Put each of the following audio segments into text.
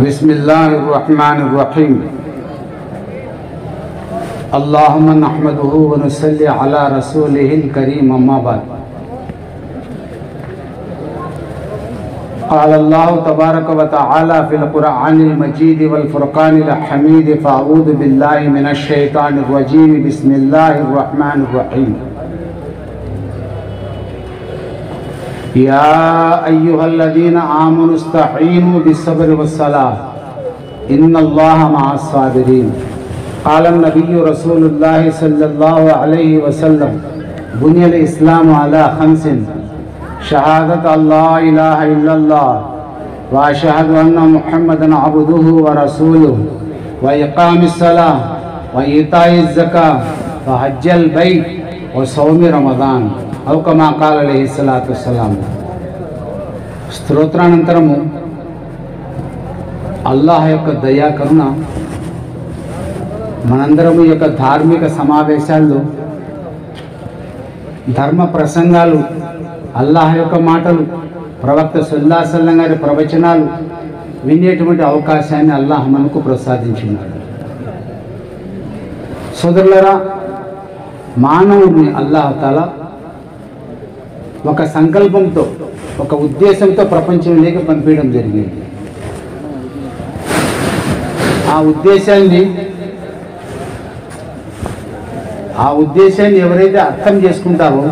बिस्मिल्लाहिर्रहमानिर्रहीम। अल्लाहुम्मा नहमदुहु व नुसल्ली अला रसूलिहिल करीम, अम्मा बाद। क़ाल अल्लाहु तबारक व तआला फ़िल क़ुरआनिल मजीद वल फ़ुरक़ानिल हमीद, फ़अऊज़ु बिल्लाहि मिनश शैतानिर रजीम, बिस्मिल्लाहिर्रहमानिर रहीम। या अय्युहल्लज़ीना आमनु इस्तईनु बिस्सब्रि वस्सलाह, इन्नल्लाहा मअस्साबिरीन। क़ाल नबिय्यु रसूलुल्लाहि सल्लल्लाहु अलैहि वसल्लम, बुनियल इस्लामु अला खम्सिन, शहादत अल्ला इलाहा इल्लल्लाह व अशहदु अन्ना मुहम्मदन अब्दुहु व रसूलुहु व इक़ामिस सलाह व ईताइज़ ज़काह व हज्जल बैत व सौमी रमज़ान औ कमा क़ाल अलैहिस्सलातु वस्सलाम। స్తోత్రానంతరము అల్లాహ్ యొక్క దయా కరుణ మనందరము యొక్క ధార్మిక సమావేశాల్లో ధర్మ ప్రసంగాలు, అల్లాహ్ యొక్క మాటలు, ప్రవక్త సల్లల్లాహు అలైహి వసల్లం గారి ప్రవచనాలు వినేటువంటి అవకాశాన్ని అల్లాహ్ మనకు ప్రసాదించినాడు. సోదరులారా, మానవుడిని అల్లాహ్ తాలా ఒక సంకల్పంతో, ఒక ఉద్దేశంతో ప్రపంచంలోకి పంపించడం జరిగింది. ఆ ఉద్దేశాన్ని ఎవరైతే అర్థం చేసుకుంటారో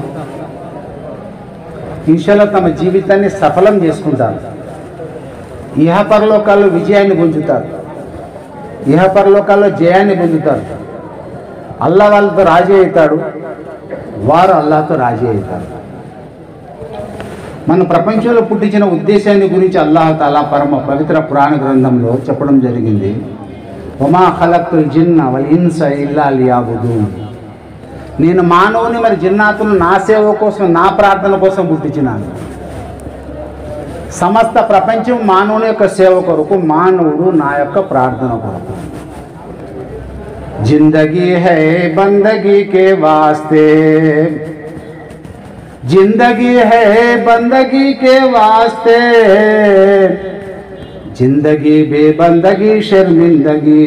ఇన్షాల్లాహ్ తమ జీవితాన్ని సఫలం చేసుకుంటారు. ఇహపరలోకాల్లో విజయాన్ని పొందుతారు, ఇహపరలోకాల్లో జయాన్ని పొందుతారు. అల్లాహ్ వాళ్ళతో రాజీ అవుతాడు, వారు అల్లాహ్తో రాజీ అవుతారు. మన ప్రపంచంలో పుట్టించిన ఉద్దేశాన్ని గురించి అల్లాహ్ తాలా పరమ పవిత్ర పురాణ గ్రంథంలో చెప్పడం జరిగింది. వమా ఖలక్తుల్ జిన్న వల్ ఇన్స ఇల్లా లియఅబుదూన్. నేను మానవుని మరి జిన్నాతులను నా సేవ కోసం, నా ప్రార్థన కోసం పుట్టించినాను. సమస్త ప్రపంచం మానవుని యొక్క సేవ కొరకు, మానవుడు నా యొక్క ప్రార్థన కొరకు. జిందగీ హై బందగీ కే వాస్తే, जिंदगी है बंदगी के वास्ते, जिंदगी बेबंदगी शर्मिंदगी.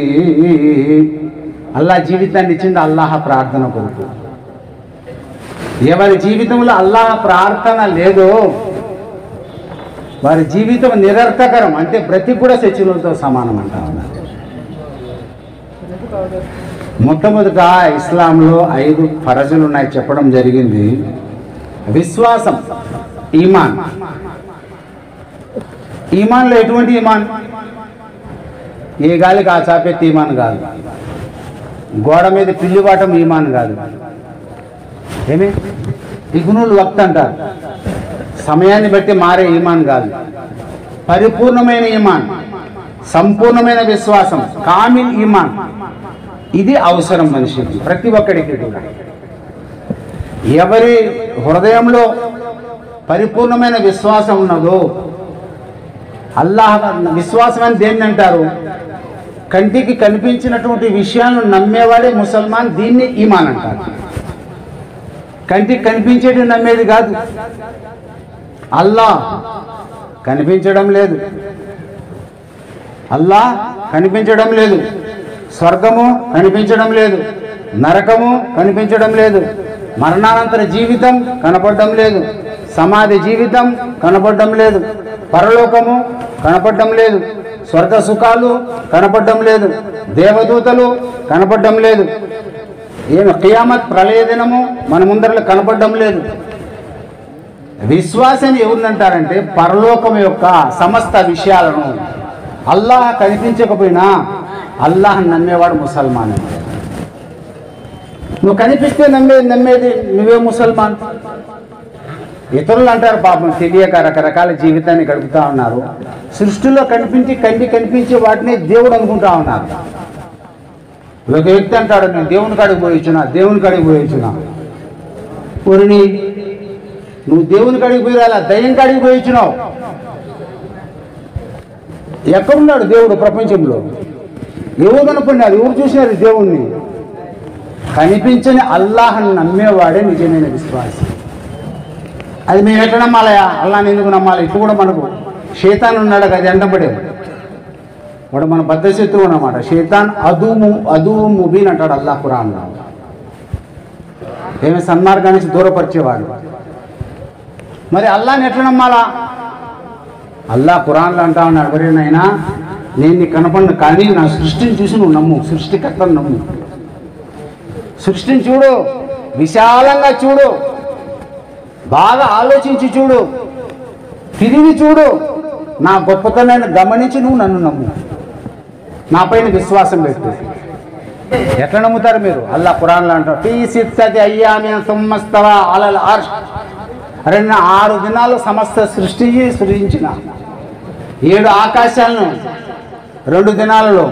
అల్లాహ్ జీవితాన్ని ఇచ్చింది అల్లాహ్ ప్రార్థన కొరకు. ఎవరి జీవితంలో అల్లాహ్ ప్రార్థన లేదో వారి జీవితం నిరర్థకరం, అంటే బ్రతికి కూడా శత్రువులతో సమానం అంటా ఉన్నారు. మొట్టమొదట ఇస్లాంలో 5 ఫరజులు ఉన్నాయి చెప్పడం జరిగింది. విశ్వాసం, ఈమాన్. ఈమాన్లో ఎటువంటి ఈమాన్? ఏ గాలికి ఆ చాపెత్తి ఈమాన్ కాదు, గోడ మీద పిల్లివాటం ఈమాన్ కాదు. ఏమి ఇగ్నూల్ వక్త్ అంటారు, సమయాన్ని బట్టి మారే ఈమాన్ కాదు. పరిపూర్ణమైన ఈమాన్, సంపూర్ణమైన విశ్వాసం, కామిల్ ఈమాన్. ఇది అవసరం మనిషికి, ప్రతి ఒక్కడికి కూడా. ఎవరి హృదయంలో పరిపూర్ణమైన విశ్వాసం ఉన్నదో, అల్లాహ్ విశ్వాసం అని దేన్ని అంటారు? కంటికి కనిపించినటువంటి విషయాలను నమ్మేవాడే ముసల్మాన్. దీన్ని ఈమాన్ అంటారు. కంటికి కనిపించేది నమ్మేది కాదు. అల్లాహ్ కనిపించడం లేదు, అల్లాహ్ కనిపించడం లేదు. స్వర్గము కనిపించడం లేదు, నరకము కనిపించడం లేదు, మరణానంతర జీవితం కనపడడం లేదు, సమాధి జీవితం కనపడడం లేదు, పరలోకము కనపడడం లేదు, స్వర్గ సుఖాలు కనపడడం లేదు, దేవదూతలు కనపడడం లేదు, ఏమి ఖియామత్ ప్రళయ దినము మన ముందరలో కనపడడం లేదు. విశ్వాసం ఎవరినంటారంటే పరలోకం యొక్క సమస్త విషయాలను అల్లాహ్ కనిపించకపోయినా అల్లాహ్ నమ్మేవాడు ముసల్మాన్. నువ్వు కనిపిస్తే నమ్మేది నువ్వే ముసల్మాన్. ఇతరులు అంటారు పాపం తెలియక రకరకాల జీవితాన్ని గడుపుతా ఉన్నారు. సృష్టిలో కనిపించే వాటిని దేవుడు అనుకుంటా ఉన్నారు. ఒక వ్యక్తి అంటాడు, నేను దేవుని కాడికి పోయించున్నా. ఊరిని నువ్వు దేవుని కాడికి పోయి రాలా, దయ్యం కాడికి పోయించున్నావు. ఎక్కడున్నాడు దేవుడు ప్రపంచంలో? ఎవరు కనుక్కున్నారు, ఎవరు చూసినారు దేవుణ్ణి? కనిపించని అల్లాహ్ని నమ్మేవాడే నిజమైన విశ్వాసం. అది మేము ఎట్లా నమ్మాలయా? అల్లాహ్ని ఎందుకు నమ్మాలి? ఇప్పుడు కూడా మనకు శైతాన్ ఉన్నాడు, అది ఎండబడేది. వాడు మన బద్ధ శత్రువు అన్నమాట. షైతాన్ అదువు ముబీన్ అంటాడు అల్లా ఖురాన్లో. ఏమి సన్మార్గాన్ని నుంచి దూరపరిచేవాడు. మరి అల్లాని ఎట్లా నమ్మాలా? అల్లా ఖురాన్లో అంటా ఉన్నాడు, ఎవరైనా నేను నీకు కనపడను, కానీ నా సృష్టిని చూసి నువ్వు నమ్ము, సృష్టికర్తను నమ్ము. సృష్టిని చూడు, విశాలంగా చూడు, బాగా ఆలోచించి చూడు, తిరిగి చూడు, నా గొప్పతనాన్ని గమనించి నువ్వు నన్ను నమ్ము, నా పైన విశ్వాసం పెట్టు. ఎట్లా నమ్ముతారు మీరు? అల్లా ఖురాన్లో అంటారు, ఫీ సిత్తతి అయ్యామిన్ సుమ్మ ఇస్తవా అలల్ అర్ష్. అరే, 6 దినాలు సమస్త సృష్టించిన 7 ఆకాశాలను 2 దినాలలో,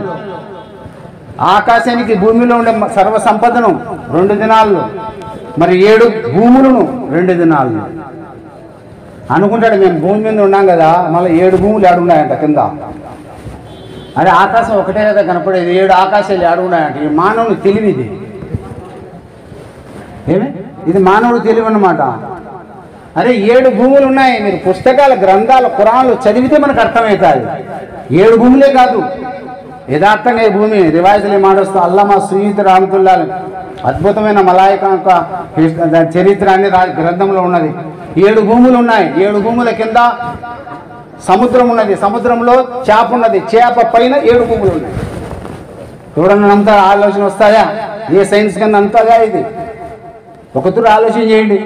ఆకాశానికి భూమిలో ఉండే సర్వ సంపదను 2 దినాల్లో, మరి 7 భూములను 2 దినాల్లో. అనుకుంటాడు మేము భూమి మీద ఉన్నాం కదా, మళ్ళీ 7 భూములు ఏడున్నాయంట కింద. అరే ఆకాశం ఒకటే కదా కనపడేది, 7 ఆకాశాలు ఏడున్నాయంట. ఈ మానవుని తెలివి ఇది. ఏమి ఇది మానవుడు తెలివి అన్నమాట. అరే 7 భూములు ఉన్నాయి. మీరు పుస్తకాల గ్రంథాలు ఖురాన్లు చదివితే మనకు అర్థమవుతుంది. 7 భూములే కాదు, యథార్థంగా ఈ భూమి రివాయితులు మాడుస్తూ అల్లమా సుయీత్ రహమతుల్లా అద్భుతమైన మలాయిక చరిత్ర అన్ని గ్రంథంలో ఉన్నది. 7 భూములు ఉన్నాయి. 7 భూముల కింద సముద్రం ఉన్నది, సముద్రంలో చేప ఉన్నది, చేప పైన 7 భూములు ఉన్నాయి. ఎవరన్నా అంతా ఆలోచన వస్తాయా? ఏ సైన్స్ కింద అంతగా ఇది? ఒకతూరు ఆలోచన చేయండి.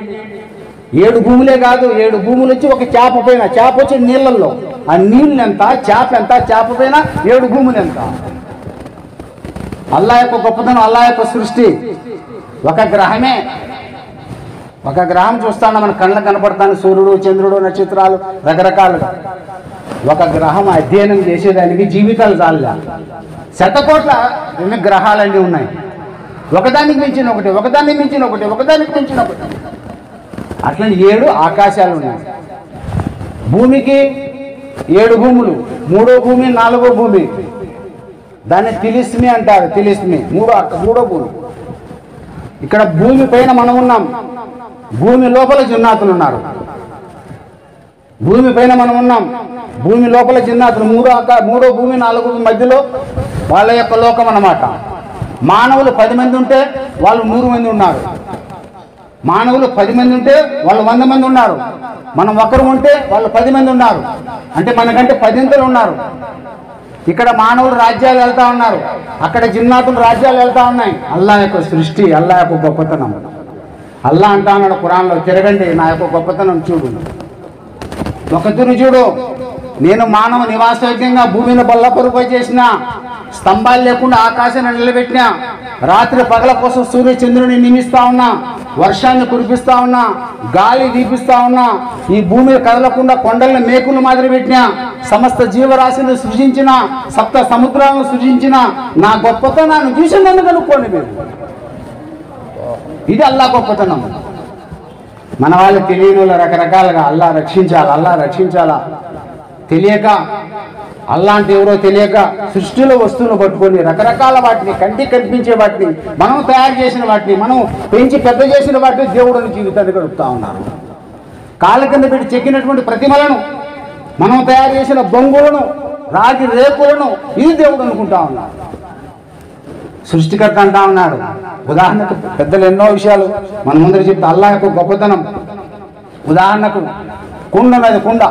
7 భూములే కాదు, 7 భూములు వచ్చి ఒక చేప పైన, చేప వచ్చి నీళ్ళల్లో, ఆ నీళ్ళు ఎంత, చేప ఎంత, చేప పైన 7 భూములు ఎంత. అల్లా యొక్క గొప్పతనం, అల్లా యొక్క సృష్టి. ఒక గ్రహమే, ఒక గ్రహం చూస్తాను మన కళ్ళకు కనపడతాను, సూర్యుడు, చంద్రుడు, నక్షత్రాలు రకరకాలుగా. ఒక గ్రహం అధ్యయనం చేసేదానికి జీవితాలు చాలుగా. 100 కోట్ల గ్రహాలన్నీ ఉన్నాయి. ఒకదానికి మించిన ఒకటి, ఒకదానికి మించిన ఒకటి, ఒకదానికి మించిన ఒకటి. అట్లా 7 ఆకాశాలు ఉన్నాయి. భూమికి 7 భూములు, 3వ భూమి 4వ భూమి, దాన్ని తిలిస్మి అంటారు. తిలిస్మి మూడో భూమి. ఇక్కడ భూమి పైన మనం ఉన్నాం, భూమి లోపల జిన్నాతులు ఉన్నారు. భూమి పైన మనం ఉన్నాం, భూమి లోపల జిన్నాతులు. 3వ భూమి 4వ భూమి మధ్యలో వాళ్ళ యొక్క లోకం అన్నమాట. మానవులు 10 మంది ఉంటే వాళ్ళు 100 మంది ఉన్నారు. మానవులు 10 మంది ఉంటే వాళ్ళు 100 మంది ఉన్నారు. మనం ఒకరు ఉంటే వాళ్ళు 10 మంది ఉన్నారు. అంటే మనకంటే 10 ఉన్నారు. ఇక్కడ మానవులు రాజ్యాలు వెళ్తా ఉన్నారు, అక్కడ జిన్నాతులు రాజ్యాలు వెళ్తా ఉన్నాయి. అల్లా యొక్క సృష్టి, అల్లా యొక్క గొప్పతనం. అల్లా అంటా ఉన్నాడు ఖురాన్లో, తిరగండి నా యొక్క గొప్పతనం చూడు. ఒకతూరు చూడు, నేను మానవ నివాసయోగ్యంగా భూమిని బల్లపరుపై చేసిన, స్తంభాలు లేకుండా ఆకాశాన్ని నిలబెట్టినా, రాత్రి పగల కోసం సూర్య చంద్రుని నియమిస్తా ఉన్నా, వర్షాన్ని కురిపిస్తా ఉన్నా, గాలి వీపిస్తా ఉన్నా, ఈ భూమి కదలకుండా కొండలను మేకులు మాదిరి పెట్టినా, సమస్త జీవరాశిని సృజించిన, 7 సముద్రాలను సృజించిన నా గొప్పతనాన్ని చూసి నన్ను కనుక్కోండి మీరు. ఇది అల్లా గొప్పతనం. మన వాళ్ళు తెలియని వాళ్ళు రకరకాలుగా అల్లా రక్షించాలా, అల్లా రక్షించాలా తెలియక, అల్లా అంటే ఎవరో తెలియక సృష్టిలో వస్తువులు పట్టుకొని రకరకాల వాటిని, కంటికి కనిపించే వాటిని, మనం తయారు చేసిన వాటిని, మనం పెంచి పెద్ద చేసిన వాటిని దేవుడిని జీవితాన్ని గడుపుతా ఉన్నారు. కాళ్ళ కింద పెట్టి చెక్కినటువంటి ప్రతిమలను, మనం తయారు చేసిన బొంగులను, రాగి రేకులను ఇది దేవుడు అనుకుంటా ఉన్నారు. సృష్టికర్త అంటా ఉన్నాడు. ఉదాహరణకు పెద్దలు ఎన్నో విషయాలు మన ముందర చెప్తే అల్లా యొక్క గొప్పతనం. ఉదాహరణకు కుండ ఉన్నది, కుండ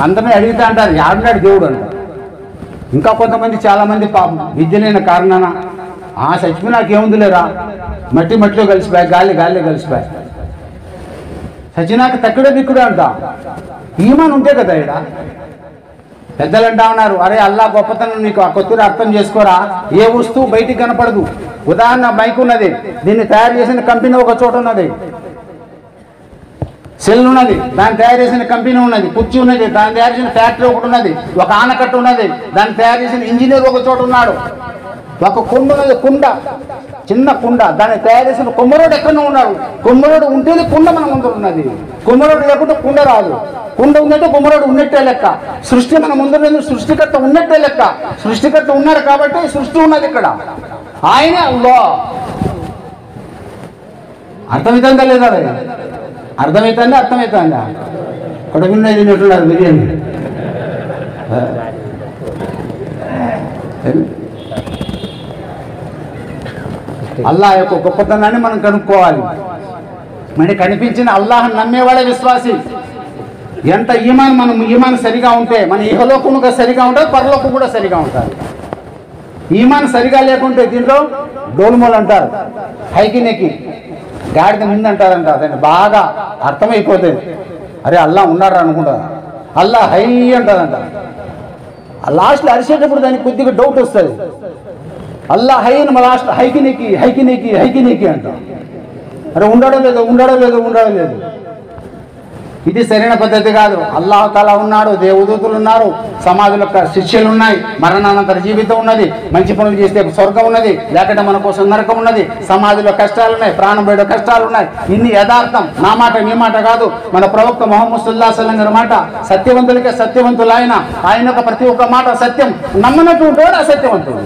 అందరినీ అడిగితే అంటారు యాడున్నాడు దేవుడు అంటారు. ఇంకా కొంతమంది చాలామంది పాపం విద్య లేని కారణాన చచ్చిపోయి నాకేముంది లేరా, మట్టిలో కలిసిపోయి, గాలి కలిసిపోయి, సచినాక తక్కుడే దిక్కుడే అంట. ఈమాన్ ఉంటే కదా ఇక్కడ. పెద్దలు అంటా ఉన్నారు, అరే అల్లా గొప్పతనం నీకు ఆ కొత్తగా అర్థం చేసుకోరా. ఏ వస్తువు బయటికి కనపడదు. ఉదాహరణ మైక్ ఉన్నది, దీన్ని తయారు చేసిన కంపెనీ ఒక చోట ఉన్నది. సెల్ ఉన్నది, దాన్ని తయారు చేసిన కంపెనీ ఉన్నది. కుర్చీ ఉన్నది, దాన్ని తయారు చేసిన ఫ్యాక్టరీ ఒకటి ఉన్నది. ఒక ఆనకట్ట ఉన్నది, దాన్ని తయారు చేసిన ఇంజనీర్ ఒక చోట ఉన్నాడు. ఒక కుండ ఉన్నది, కుండ, చిన్న కుండ, దాన్ని తయారు చేసిన కొమ్మరోడు ఎక్కడో ఉన్నాడు. కొమ్మరోడు ఉంటేనే కుండ మన ముందు ఉన్నది. కొమ్మరోడు లేకుంటే కుండ రాదు. కుండ ఉందంటే కొమ్మరోడు ఉన్నట్టే లెక్క. సృష్టి మన ముందు సృష్టికర్త ఉన్నట్టే లెక్క. సృష్టికర్త ఉన్నాడు కాబట్టి సృష్టి ఉన్నది ఇక్కడ. ఆయనే అల్లా. అర్థమవుతుందా లేదా? అర్థమవుతుందా? కొడుకున్నది తిన్నట్టున్నారు బిర్యానీ. అల్లాహ్ యొక్క గొప్పతనాన్ని మనం కనుక్కోవాలి. మరి కనిపించిన అల్లాహ్ని నమ్మేవాడే విశ్వాసి. ఎంత ఈమాన్ సరిగా ఉంటే మన ఇహలోకం సరిగా ఉంటుంది, పరలోకం కూడా సరిగా ఉంటుంది. ఈమాన్ సరిగా లేకుంటే దీంట్లో డోల్మోల్ అంటారు, హైకి నెక్కి గాడిద ముందు అంటారంట. దాన్ని బాగా అర్థమైపోతుంది. అరే అల్లా ఉన్నారా అనుకుంటారు, అల్లా హై అంటారంట. లాస్ట్లో అరిచేటప్పుడు దానికి కొద్దిగా డౌట్ వస్తుంది. అల్లా హై అని లాస్ట్ హైకి నెక్కి అంటాం. అరే ఉండడం లేదు. ఇది సరైన పద్ధతి కాదు. అల్లాహ్ తాలా ఉన్నాడు, దేవదూతులు ఉన్నారు, సమాధుల శిక్షలు ఉన్నాయి, మరణానంతర జీవితం ఉన్నది, మంచి పనులు చేస్తే స్వర్గం ఉన్నది, లేకుంటే మన కోసం నరకం ఉన్నది, సమాధిలో కష్టాలు ఉన్నాయి, ప్రాణం పోయే కష్టాలు ఉన్నాయి. ఇన్ని యథార్థం, నా మాట నీ మాట కాదు. మన ప్రవక్త ముహమ్మద్ సల్లల్లాహు అలైహి వసల్లం గారి మాట సత్యవంతులకే సత్యవంతులు ఆయన యొక్క ప్రతి ఒక్క మాట సత్యం. నమ్మనట్టు ఉంటాడు అసత్యవంతుడు.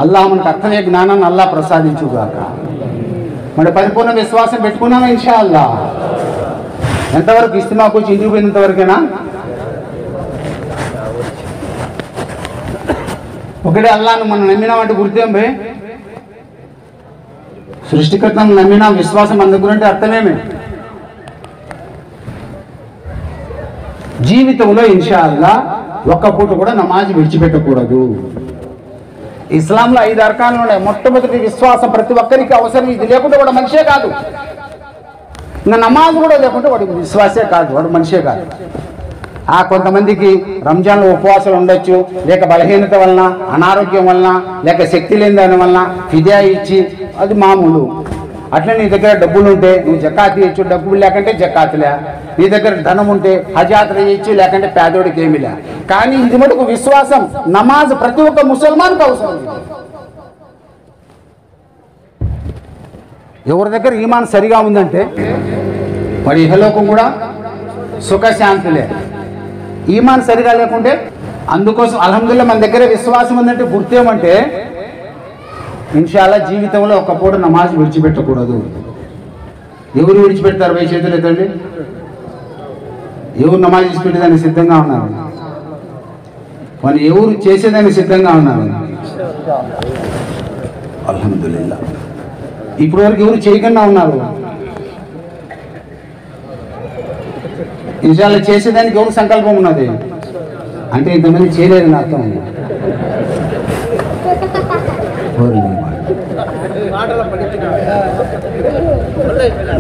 అల్లాహ్ మనకు అర్థమయ్యే జ్ఞానాన్ని అల్లాహ్ ప్రసాదించుగాక. మరి పరిపూర్ణ విశ్వాసం పెట్టుకున్నామా ఇన్షాల్లా? ఎంతవరకు ఇస్తిమాకు వచ్చి ఇంటికి పోయినంత వరకేనా? ఒకటే అల్లాహ్ను మనం నమ్మినామంటే గుర్తేం భయ్? సృష్టికర్తను నమ్మినా విశ్వాసం మన దగ్గర అంటే అర్థమేమి? జీవితంలో ఇన్షాల్లా ఒక్క పూట కూడా నమాజ్ విడిచిపెట్టకూడదు. ఇస్లాంలో 5 అర్కాన్లు ఉన్నాయి. మొట్టమొదటి విశ్వాసం ప్రతి ఒక్కరికి అవసరం. ఇది లేకుంటే వాడు మనిషే కాదు. ఇంకా నమాజ్ కూడా లేకుంటే వాడు విశ్వాసే కాదు, వాడు మనిషే కాదు. కొంతమందికి రంజాన్లో ఉపవాసాలు ఉండొచ్చు, లేక బలహీనత వలన, అనారోగ్యం వలన, లేక శక్తి లేని దాని వలన ఫిదా ఇచ్చి, అది మామూలు. అట్లా నీ దగ్గర డబ్బులు ఉంటే నువ్వు జకాత్ ఇచ్చు, డబ్బులు లేకంటే జకాతులే. నీ దగ్గర ధనం ఉంటే హజ్ యాత్ర చేయొచ్చు, లేకంటే పేదోడికి ఏమిలే. కానీ ఇది మటుకు విశ్వాసం, నమాజ్ ప్రతి ఒక్క ముసల్మాన్కి అవసరం. ఎవరి దగ్గర ఈమాన్ సరిగా ఉందంటే వాడి ఇహలోకం కూడా సుఖశాంతులే. ఈమాన్ సరిగా లేకుంటే, అందుకోసం అల్హమ్దులిల్లాహ్ మన దగ్గర విశ్వాసం ఉందంటే గుర్తేమంటే ఇన్షాల్లా జీవితంలో ఒక పూట నమాజ్ విడిచిపెట్టకూడదు. ఎవరు విడిచిపెడతారు? వై చేతులు ఎత్తండి. ఎవరు నమాజ్ విడిచిపెట్టేదానికి సిద్ధంగా ఉన్నారు? వాళ్ళు ఎవరు చేసేదానికి సిద్ధంగా ఉన్నారు? అల్హమ్దులిల్లాహ్. ఇప్పటి వరకు ఎవరు చేయకుండా ఉన్నారు? ఇన్షాల్లా చేసేదానికి ఎవరు సంకల్పం ఉన్నది అంటే ఇంతమంది చేయలేదని అర్థం.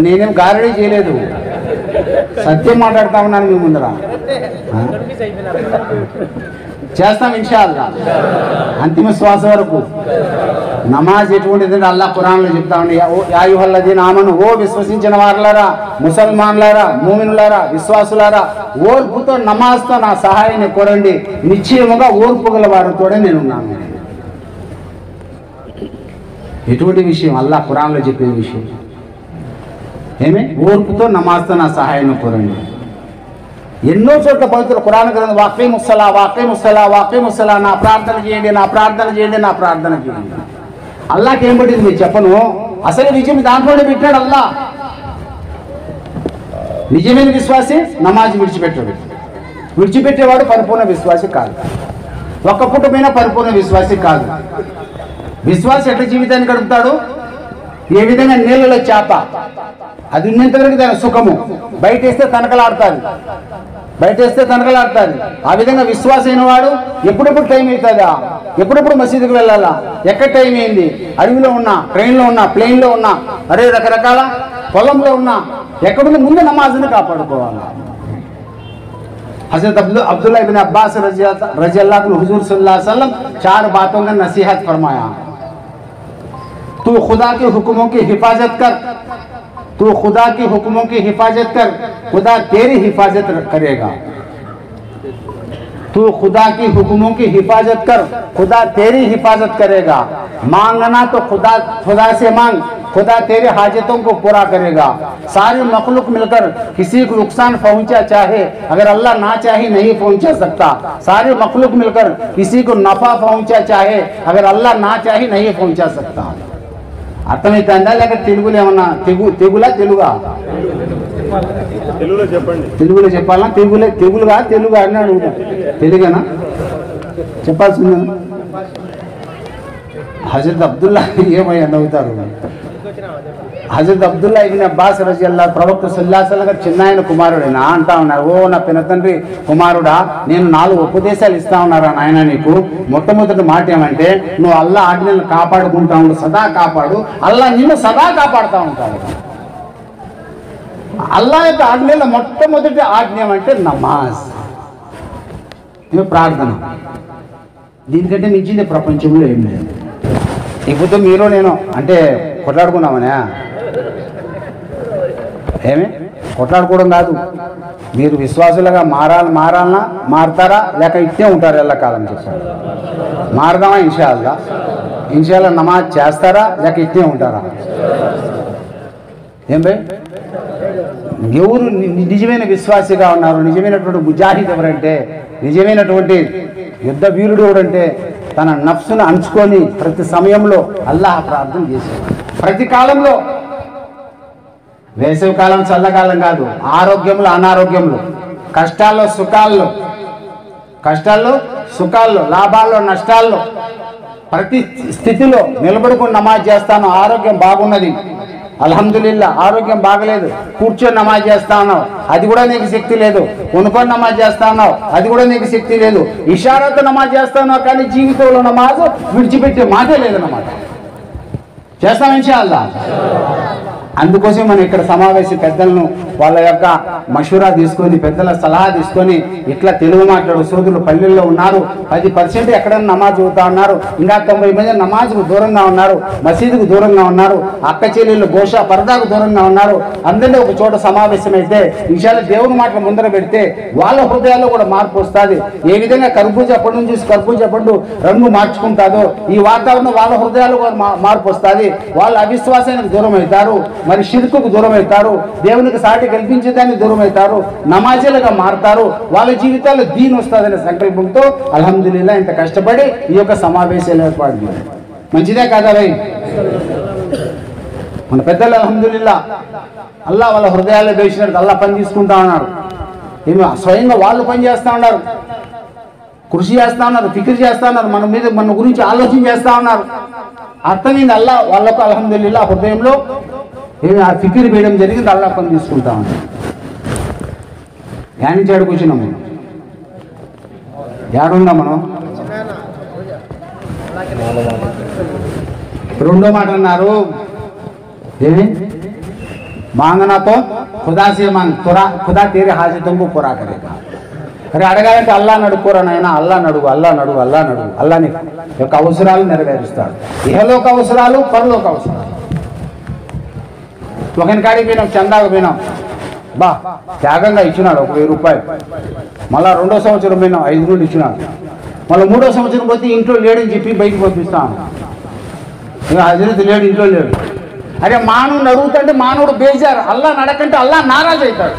నేనేం గారడీ చేయలేదు, సత్యం మాట్లాడుతా ఉన్నాను మీ ముందర. చేస్తాం ఇన్షాల్లా అంతిమ శ్వాస వరకు. నమాజ్ ఎటువంటిదంటే అల్లాహ్ ఖురాన్లో చెప్తా ఉండి, యా అయ్యుహల్లదీన ఆమను, ఓ విశ్వసించిన వారులారా, ముసల్మాన్లారా, మూమినులారా, విశ్వాసులారా, ఓర్పుతో నమాజ్తో నా సహాయాన్ని కోరండి, నిశ్చయముగా ఓర్పు గల వారితోనే నేనున్నాను. ఎటువంటి విషయం? అల్లాహ్ ఖురాన్లో చెప్పే విషయం ఏమి? ఓర్పుతో నమాజ్తో నా సహాయాన్ని కోరండి. ఎన్నో చోట్ల పవిత్ర ఖురాన్ గ్రంథం వాక్యముస్సలా, నా ప్రార్థన చేయండి, నా ప్రార్థన చేయండి, నా ప్రార్థన చేయండి. అల్లాహకి ఏం పట్టింది మీరు చెప్పను? అసలు విజయం దాంట్లోనే పెట్టాడు అల్లాహ్. నిజమైన విశ్వాసి నమాజ్ విడిచిపెట్టేవాడు పరిపూర్ణ విశ్వాసి కాదు. ఒక్క పూట పైన పరిపూర్ణ విశ్వాసి కాదు. విశ్వాసి ఎట్లా జీవితాన్ని గడుపుతాడు? ఏ విధంగా నీళ్ళలో చేప, అది ఉన్నంత వరకు దాని సుఖము, బయట వేస్తే తనకలాడుతుంది. ఆ విధంగా విశ్వాసైన వాడు ఎప్పుడెప్పుడు టైం అవుతుందా, ఎప్పుడెప్పుడు మసీదుకు వెళ్ళాలా, ఎక్కడ టైం అయింది, అడవిలో ఉన్నా, ట్రైన్లో ఉన్నా, ప్లేన్లో ఉన్నా, అరే రకరకాల పొలంలో ఉన్నా, ఎక్కడున్న ముందు నమాజ్ని కాపాడుకోవాలా. हज़रत अब्दुल्लाह इब्न अब्बास रज़ियल्लाहु अन्हु हुज़ूर सल्लल्लाहु अलैहि वसल्लम 4 बातों का नसीहत फरमाया। तू खुदा के हुक्मों की हिफाजत कर, तू खुदा के हुक्मों की हिफाजत कर, खुदा तेरी हिफाजत करेगा। तू खुदा की हुक्मों की हिफाजत कर, खुदा तेरी हिफाजत करेगा। मांगना तो खुदा से मांग, खुदा तेरे हाजतों को पूरा करेगा। सारी मखलूक मिलकर किसी को नुकसान पहुंचा चाहे, अगर अल्लाह ना चाहे नहीं पहुंचा सकता। सारी मखलूक मिलकर किसी को नफा पहुंचा चाहे, अगर अल्लाह ना चाहे नहीं पहुंचा सकता। అర్థమైందా? లేక తెలుగులో ఏమన్నా తెగులా తెలుగా తెలుగులో చెప్పాలా? తెలుగుగా అని అడుగుతా. తెలుగేనా చెప్పాల్సింది? హజరత్ అబ్దుల్లా ఏమయ్యా నవ్వుతారు? హజరత్ అబ్దుల్లా ఇబ్న్ అబ్బాస్ రజియల్లాహు ప్రవక్త సల్లల్లాహు అలైహి వసల్లం గారు చిన్నాయన కుమారుడేనా అంటా ఉన్నారు. ఓ నా పినతండ్రి కుమారుడా, నేను 4 ఉపదేశాలు ఇస్తా ఉన్నారా నాయన నీకు. మొట్టమొదటి మాట ఏమంటే, నువ్వు అల్లా ఆజ్ఞలను కాపాడుకుంటా ఉండు, సదా కాపాడు. అల్లా నిన్ను సదా కాపాడుతూ ఉంటాడు. అల్లా యొక్క ఆజ్ఞలో మొట్టమొదటి ఆజ్ఞ అంటే నమాజ్, ప్రార్థన. దీనికంటే మించింది ప్రపంచంలో ఏం లేదు. ఇప్పుడు మీరు నేను అంటే కొట్లాడుకున్నామనే ఏమి కొట్లాడుకోవడం కాదు. మీరు విశ్వాసులుగా మారాలన్నా మారుతారా, లేక ఇట్టే ఉంటారు ఎల్లకాలం చెప్పారు. మారదామా? ఇన్షాల్లా నమాజ్ చేస్తారా, లేక ఇట్టే ఉంటారా? ఏం భయ్? ఎవరు నిజమైన విశ్వాసిగా ఉన్నారు? నిజమైనటువంటి ముజాహిద్ ఎవరంటే, నిజమైనటువంటి యుద్ధ వీరుడు ఎవరంటే తన నఫ్సును అంచుకొని ప్రతి సమయంలో అల్లాహ్ ప్రార్థన చేసేవాడు. ప్రతి కాలంలో, వేసవి కాలం చల్లకాలం కాదు, ఆరోగ్యంలో అనారోగ్యంలో, కష్టాల్లో సుఖాల్లో, లాభాల్లో నష్టాల్లో, ప్రతి స్థితిలో నిలబడుకుని నమాజ్ చేస్తాను. ఆరోగ్యం బాగున్నది, అల్హమ్దులిల్లా. ఆరోగ్యం బాగలేదు, కూర్చొని నమాజ్ చేస్తా ఉన్నావు, అది కూడా నీకు శక్తి లేదు. కొనుక్కొని నమాజ్ చేస్తా ఉన్నావు, అది కూడా నీకు శక్తి లేదు. ఇషారాతో నమాజ్ చేస్తా ఉన్నావు, కానీ జీవితంలో నమాజ్ విడిచిపెట్టే మాటే లేదన్నమాట. చేస్తాం ఇన్షాల్లా. అందుకోసం మనం ఇక్కడ సమావేశ పెద్దలను వాళ్ళ యొక్క మషూరా తీసుకొని, పెద్దల సలహా తీసుకొని, ఇట్లా తెలుగు మాట్లాడు సోదరులు పల్లెల్లో ఉన్నారు. 10% ఎక్కడైనా నమాజ్ చదువుతా ఉన్నారు. ఇంకా 90 మంది నమాజ్కు దూరంగా ఉన్నారు, మసీదుకు దూరంగా ఉన్నారు, అక్క చెల్లెళ్ళు గోషా పరదాకు దూరంగా ఉన్నారు. అందరినీ ఒక చోట సమావేశమైతే ఇన్షాల్లా దేవుని మాటలు ముందర పెడితే వాళ్ళ హృదయాల్లో కూడా మార్పు వస్తుంది. ఏ విధంగా కర్బూజా పండును చూసి కర్బూజా పండు రంగు మార్చుకుంటాదో, ఈ వాతావరణం వాళ్ళ హృదయాల్లో కూడా మార్పు వస్తుంది. వాళ్ళ అవిశ్వాసానికి దూరం అవుతారు, మరి షిర్కుకు దూరం అవుతారు, దేవునికి సాటి కల్పించేదానికి దూరం అవుతారు, నమాజీలుగా మారుతారు. వాళ్ళ జీవితాల్లో దీని వస్తుందనే సంకల్పంతో అల్హమ్దులిల్లా ఇంత కష్టపడి ఈ యొక్క సమావేశాలు ఏర్పాటు చేయాలి. మంచిదే కదా భయ్? మన పెద్దలు అల్హమ్దులిల్లా అల్లా వాళ్ళ హృదయాల్లో వేసినట్టు అల్లా పని తీసుకుంటా ఉన్నారు. ఏమి స్వయంగా వాళ్ళు పని చేస్తూ ఉన్నారు, కృషి చేస్తూ ఉన్నారు, ఫిక్ర్ చేస్తూ ఉన్నారు, మన గురించి ఆలోచన చేస్తూ ఉన్నారు. అర్థమైంది అల్లా వాళ్ళకు అల్హమ్దులిల్లా హృదయంలో ఏమి ఆ ఫికిర్ వేయడం జరిగింది. అల్లా పని తీసుకుంటా ఉన్నాం. ధ్యానించి కూర్చున్నాము. ఏడున్నా మనం? రెండో మాట అన్నారు ఏమి? మాంగనాతో ఖుదా సే మాంగ్, ఖుదా తేరే హాజతంకు పూరా కరేగా. అరే అడగాలంటే అల్లా నడుకోరా నాయన, అల్లా నడుగు. అల్లాని యొక్క అవసరాలు నెరవేరుస్తాడు. ఇహలోక అవసరాలు, పరలోక అవసరాలు. ఒకని కాడికి పోయినాం, చందాకు పోయినాం, బా త్యాగంగా ఇచ్చినాడు 1000 రూపాయలు. మళ్ళా 2వ సంవత్సరం పోయినాం, 5 ఇచ్చినాడు. మళ్ళీ 3వ సంవత్సరం పోతే ఇంట్లో లేడని చెప్పి బయటకు పంపిస్తాను. ఇక హజరత్ లేడు, ఇంట్లో లేడు. అరే మానవుడు అడుగుతుంటే మానవుడు బేజారు, అల్లా నడకంటే అల్లా నారాజు అవుతాడు.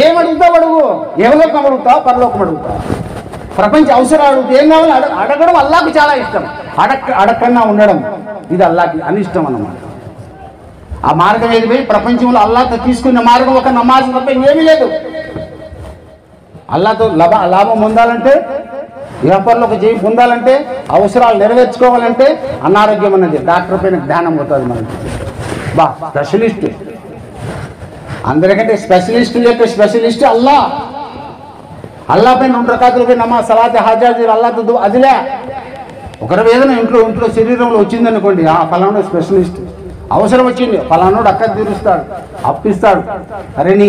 ఏమడుగుతావు అడుగు, ఎవలోకం అడుగుతావు, పరలోకం అడుగుతావు, ప్రపంచ అవసరాలు అడుగుతావు. ఏం కావాలి అడగడం అల్లాకు చాలా ఇష్టం. అడగకన్నా ఉండడం ఇది అల్లాకి అనిష్టం అన్నమాట. ఆ మార్గం ఏది పోయి ప్రపంచంలో అల్లాతో తీసుకున్న మార్గం ఒక నమాజ్ తప్ప ఏమీ లేదు. అల్లాతో లాభం పొందాలంటే, వ్యాపారంలో ఒక జయం పొందాలంటే, అవసరాలు నెరవేర్చుకోవాలంటే అనారోగ్యం అన్నది డాక్టర్ పైన జ్ఞానం అవుతుంది మనకి. బా స్పెషలిస్ట్, అందరికంటే స్పెషలిస్ట్ అల్లా పైన 2 రకాతులు పోయి నమాజ్, సలాత్, హాజాజ్, అల్లాతో అదిలే. ఒకరి వేదన ఇంట్లో శరీరంలో వచ్చిందనుకోండి, ఆ ఫలానా స్పెషలిస్ట్. అవసరం వచ్చింది, ఫలానోడు అక్క తీరుస్తాడు, అప్పిస్తాడు. అరే నీ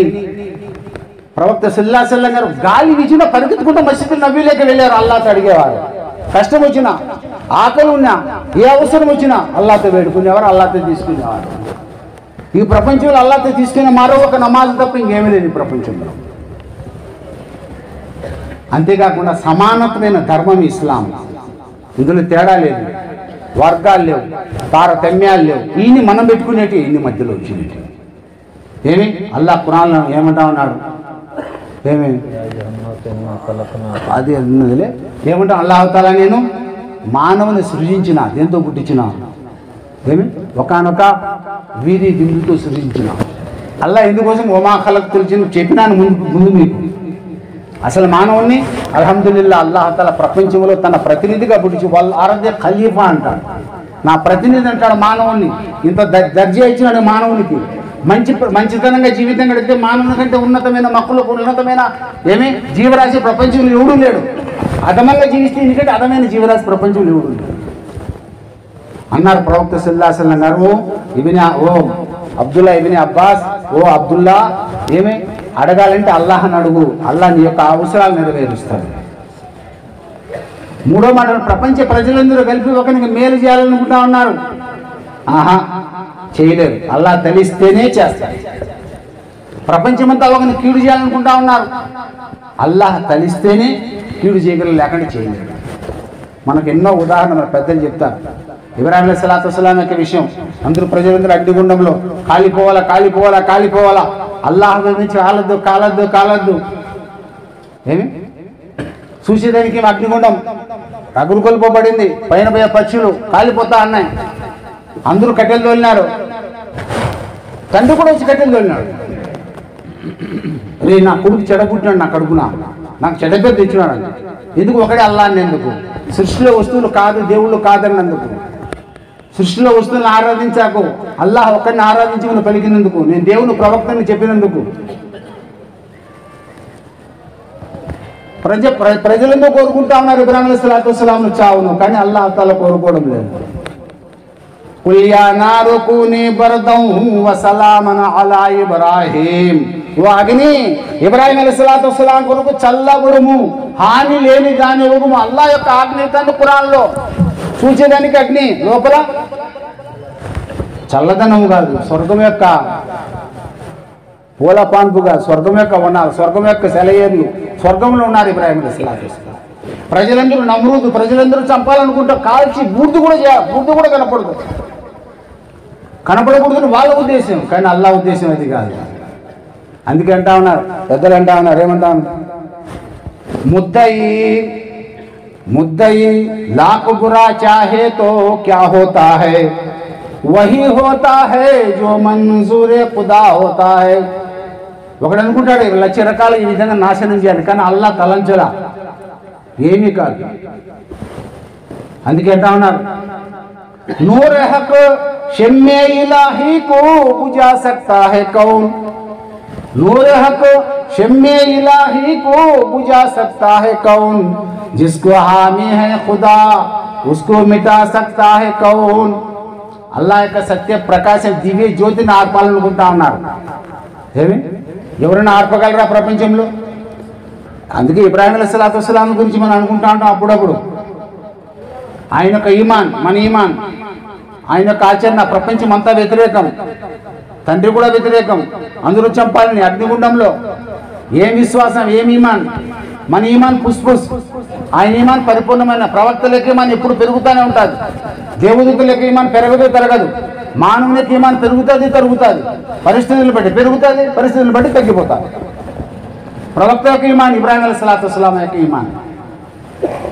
ప్రవక్త సల్లల్లాహు అలైహి వసల్లం గారు గాలి వీచినా పరిగెత్తుకుంటూ మస్జిద్ నబీలోకి వెళ్ళారు. అల్లాతో అడిగేవారు. కష్టం వచ్చినా, ఆకలి ఉన్నా, ఏ అవసరం వచ్చినా అల్లాతో వేడుకునేవారు, అల్లాతో తీసుకునేవారు. ఈ ప్రపంచంలో అల్లాతో తీసుకునే మరో ఒక నమాజ్ తప్ప ఇంకేమీ లేదు ఈ ప్రపంచంలో. అంతేకాకుండా సమానత్వమైన ధర్మం ఇస్లాం. ఇందులో తేడా లేదు, వర్గాలు లేవు, తారతమ్యాలు లేవు. ఈయన్ని మనం పెట్టుకునేటి ఇన్ని మధ్యలో వచ్చినట్టు. ఏమి అల్లా ఖురాన్లో ఏమంటా ఉన్నాడు? ఏమి అది అన్నదిలే. ఏమంటా అల్లాహ్ తఆలా నేను మానవుని సృజించిన, దేంతో పుట్టించిన? ఏమి ఒకనొక వీధి దిండుతో సృజించిన. అల్లా ఎందుకోసం ఒమా ఖలక్ తెలిసి చెప్పినాను ముందు మీకు. అసలు మానవుణ్ణి అల్హమ్దులిల్లా అల్లాహ్ తఆలా ప్రపంచంలో తన ప్రతినిధిగా పుట్టించి వాళ్ళ ఆరాధ్య ఖలీఫా అంటాడు. నా ప్రతినిధి అంటాడు మానవుణ్ణి. ఇంత దర్జా ఇచ్చినాడు మానవునికి. మంచితనంగా జీవితం గడిపితే మానవుని కంటే ఉన్నతమైన మక్కులకు ఉన్నతమైన జీవరాశి ప్రపంచంలో ఎవడూ లేడు. అధమంగా జీవిస్తే ఎందుకంటే అధమైన జీవరాశి ప్రపంచంలో ఎవడూ లేడు అన్నారు ప్రవక్త సల్లల్లాహు అలైహి వసల్లం గారు. ఓ అబ్దుల్లా ఇబ్ని అబ్బాస్, ఓ అబ్దుల్లా అడగాలంటే అల్లాహ్ని అడుగు, అల్లాహ్ నీ యొక్క అవసరాలు నెరవేరుస్తాడు. మూడో మాట, ప్రపంచ ప్రజలందరూ కలిపి ఒకరికి మేలు చేయాలనుకుంటా ఉన్నారు. చేయలేరు. అల్లాహ్ తెలిస్తేనే చేస్తారు. ప్రపంచమంతా ఒకరిని కీడు చేయాలనుకుంటా ఉన్నారు. అల్లాహ్ తెలిస్తేనే కీడు చేయగలరు, లేకుండా చేయలేరు. మనకు ఎన్నో ఉదాహరణలు పెద్దలు చెప్తారు. ఇబ్రాహీం అలైహిస్సలాతు వస్సలాం యొక్క విషయం, అందరూ ప్రజలందరూ అగ్నిగుండంలో కాలిపోవాలా అల్లాహ్ గురించి కాలద్దు చూసేదానికి అగ్నిగుండం రగులుకొల్పబడింది. పైన పోయే పక్షులు కాలిపోతా అన్నాయి. అందరూ కట్టెలు తోలినారు. తండ్రి కూడా వచ్చి కట్టెలు తోలినాడు. రే నా కొడుకు చెడపుట్టినాడు, నా కడుపున నాకు చెడ్డ తెచ్చినాడు. ఎందుకు? ఒకడే అల్లా అన్నందుకు. సృష్టిలో వస్తువులు కాదు దేవుళ్ళు కాదన్నందుకు. సృష్టిలో వస్తువులను ఆరాధించాకు, అల్లాహ్ ఒక్కడిని ఆరాధించి పలికినందుకు, నేను దేవుని ప్రవక్తని చెప్పినందుకు. ప్రజలందరూ కోరుకుంటా ఉన్నారు ఇబ్రాహీం అలైహిస్సలాతు వస్సలాం చావును, కానీ అల్లాహ్ తఆలా కోరుకోవడం లేదు. కుల్ యా నారు కూనీ బర్దం వ సలామన్ అలా ఇబ్రాహీం, ఓ అగ్ని ఇబ్రాహీం అలైహిస్సలాతు వస్సలాం కొరకు చల్లబడుము, హాని లేని దాని ఇవ్వము. అల్లాహ్ యొక్క ఆజ్ఞ తండ్రి ఖురాన్లో చూచేదానికి అగ్ని లోపల చల్లదనం కాదు, స్వర్గం యొక్క పూల పాన్పుగా, స్వర్గం యొక్క వనాలు, స్వర్గం యొక్క సెలయేర్లు స్వర్గంలో ఉన్నారు ఇబ్రాహీం అలైహిస్సలాతు వస్సలాం. ప్రజలందరూ నమ్రూదు, ప్రజలందరూ చంపాలనుకుంటా కాల్చి బూర్దు కూడా కనపడకూడదు వాళ్ళ ఉద్దేశం, కానీ అల్లాహ్ ఉద్దేశం అది కాదు. అందుకే అంటా ఉన్నారు పెద్దలు, అంటా ఉన్నారు ఏమంటా ఉన్నారు, ముద్దయి లాఖ్ బురా చాహే తో క్యా హోతా హై, వహీ హోతా హై జో మంజూరే ఖుదా హోతా హై. ఒకడు అనుకుంటాడు 1,00,000 రకాలు ఈ విధంగా నాశనం చేయాలి, కానీ అల్లాహ్ తలంచలా, ఏమీ కాదు. అందుకే అంటా ఉన్నారు, నూర్ హక్ షమ్మే ఇలాహీ కో బుజా సక్తా హై కౌన్, నూర్ హక్ షమ్మే ఇలాహీ కో బుజా సక్తా హై కౌన్, जिसको हामी है खुदा उसको मिटा सकता है कौन. అల్లాహ్ యొక్క సత్య ప్రకాశం దివ్య జ్యోతిని ఆర్పాలనుకుంటా ఉన్నారు. ఎవరైనా ఆర్పగలరా ప్రపంచంలో? అందుకే ఇబ్రాహీం అలైహిస్సలాతు వస్సలాం గురించి మనం అనుకుంటా ఉంటాం అప్పుడప్పుడు. ఆయన యొక్క ఈమాన్, మన ఈమాన్, ఆయన యొక్క ఆచరణ ప్రపంచం అంతా వ్యతిరేకం, తండ్రి కూడా వ్యతిరేకం, అందరూ చంపాలని అగ్నిగుండంలో. ఏం విశ్వాసం, ఏం ఈమాన్? మన ఈమాన్ పుష్పుస్, ఆయన ఈమాన్ పరిపూర్ణమైన. ప్రవక్తలకి ఈమాన్ ఎప్పుడు పెరుగుతూనే ఉంటుంది, దేవదూతలకి ఈమాన్ పెరగదు. మానవునికి ఈమాన్ పెరుగుతుంది, పరిస్థితులను బట్టి పెరుగుతుంది, పరిస్థితులను బట్టి తగ్గిపోతుంది. ప్రవక్తలకు ఈమాన్, ఇబ్రాహీం అలైహిస్సలాతు వస్సలాం యొక్క ఈమాన్.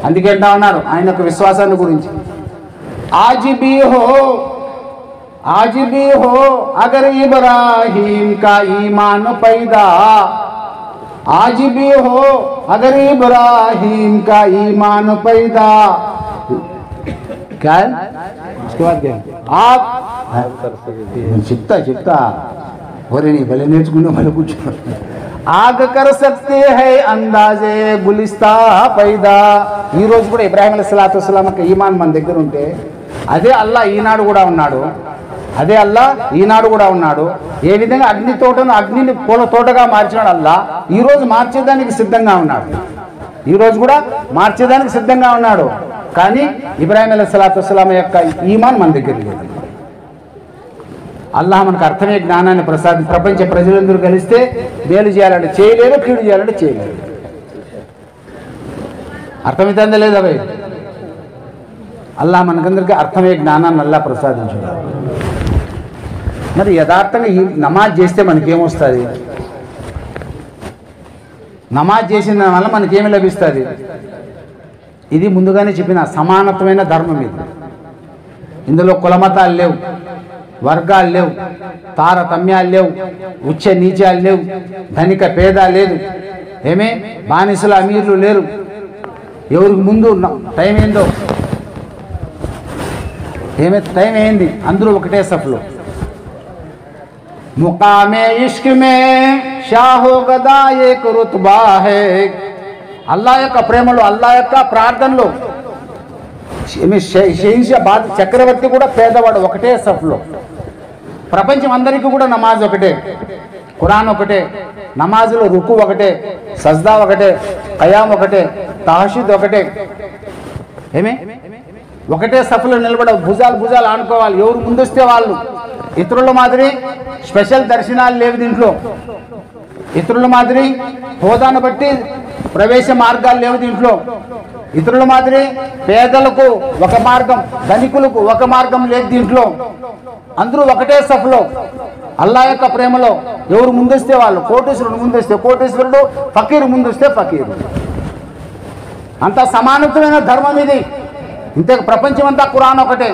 అందుకే అంటా ఉన్నారు ఆయన యొక్క విశ్వాసాన్ని గురించి, ఆజ్ भी हो अगर इब्राहिम का ईमान पैदा, आज भी हो अगर इब्राहिम का ईमान पैदा. क्या है उसके बाद? क्या आप चित्ता बोले नहीं, भले నేర్చుకున్నా भले कुछ आग कर सकते हैं अंदाजे गुलिस्ता पैदा. ఈ రోజు కూడా ఇబ్రాహీం అలైహిస్సలాతు వస్సలాం యొక్క ఈమాన్ మన దగ్గర ఉంటే, అదే అల్లాహ్ ఈనాడు కూడా ఉన్నాడు. ఏ విధంగా అగ్నిని పూల తోటగా మార్చినాడు అల్లాహ్, ఈ రోజు మార్చేదానికి సిద్ధంగా ఉన్నాడు. కానీ ఇబ్రాహీం అలైహిస్సలాతు వస్సలాం యొక్క ఈమాన్ మన దగ్గర లేదు. అల్లాహ్ మనకు అర్థమయ్యే జ్ఞానాన్ని ప్రపంచ ప్రజలందరూ కలిస్తే మేలు చేయాలంటే చేయలేరు, కీడు చేయాలంటే చేయలేరు. అర్థమవుతుందా లేదా భయ్? అల్లాహ్ మనకందరికీ అర్థమయ్యే జ్ఞానాన్ని అల్లాహ్ ప్రసాదించాడు. మరి యథార్థంగా ఈ నమాజ్ చేస్తే మనకేమొస్తుంది? నమాజ్ చేసిన వల్ల మనకేమి లభిస్తుంది? ఇది ముందుగానే చెప్పిన సమానత్వమైన ధర్మం. ఇది ఇందులో కులమతాలు లేవు, వర్గాలు లేవు, తారతమ్యాలు లేవు, ఉచ్చ నీచాలు లేవు, ధనిక పేద లేదు, ఏమే బానిసల అమీర్లు లేరు. ఎవరికి ముందు టైం ఏందో టైం ఏంది, అందరూ ఒకటే సఫ్లో. ముకామే ఇష్క్ మే షాహో గదా ఏక్ రుత్బా హై. అల్లా యొక్క ప్రేమలో, అల్లా యొక్క ప్రార్థనలో షహీషాబాద్ చక్రవర్తి కూడా పేదవాడు, ఒకటే సఫ్లో. ప్రపంచం అందరికీ కూడా నమాజ్ ఒకటే, ఖురాన్ ఒకటే, నమాజులో రుకు ఒకటే, సజ్దా ఒకటే, ఖయాం ఒకటే, తహషుద్ ఒకటే. ఏమే ఒకటే సఫ్లో నిలబడ, భుజాలు ఆనుకోవాలి. ఎవరు ముందొస్తే వాళ్ళు. ఇతరుల మాదిరి స్పెషల్ దర్శనాలు లేవు దీంట్లో. ఇతరుల మాదిరి హోదాను బట్టి ప్రవేశ మార్గాలు లేవు దీంట్లో. ఇతరుల మాదిరి పేదలకు ఒక మార్గం, ధనికులకు ఒక మార్గం లేదు దీంట్లో. అందరూ ఒకటే సఫ్లో అల్లా యొక్క ప్రేమలో. ఎవరు ముందొస్తే వాళ్ళు. కోటీశ్వరుడు ముందొస్తే కోటీశ్వరుడు, ఫకీరు ముందొస్తే ఫకీరు. అంత సమానత్వమైన ధర్మం ఇది. ఇంతే. ప్రపంచం అంతా ఖురాన్ ఒకటే,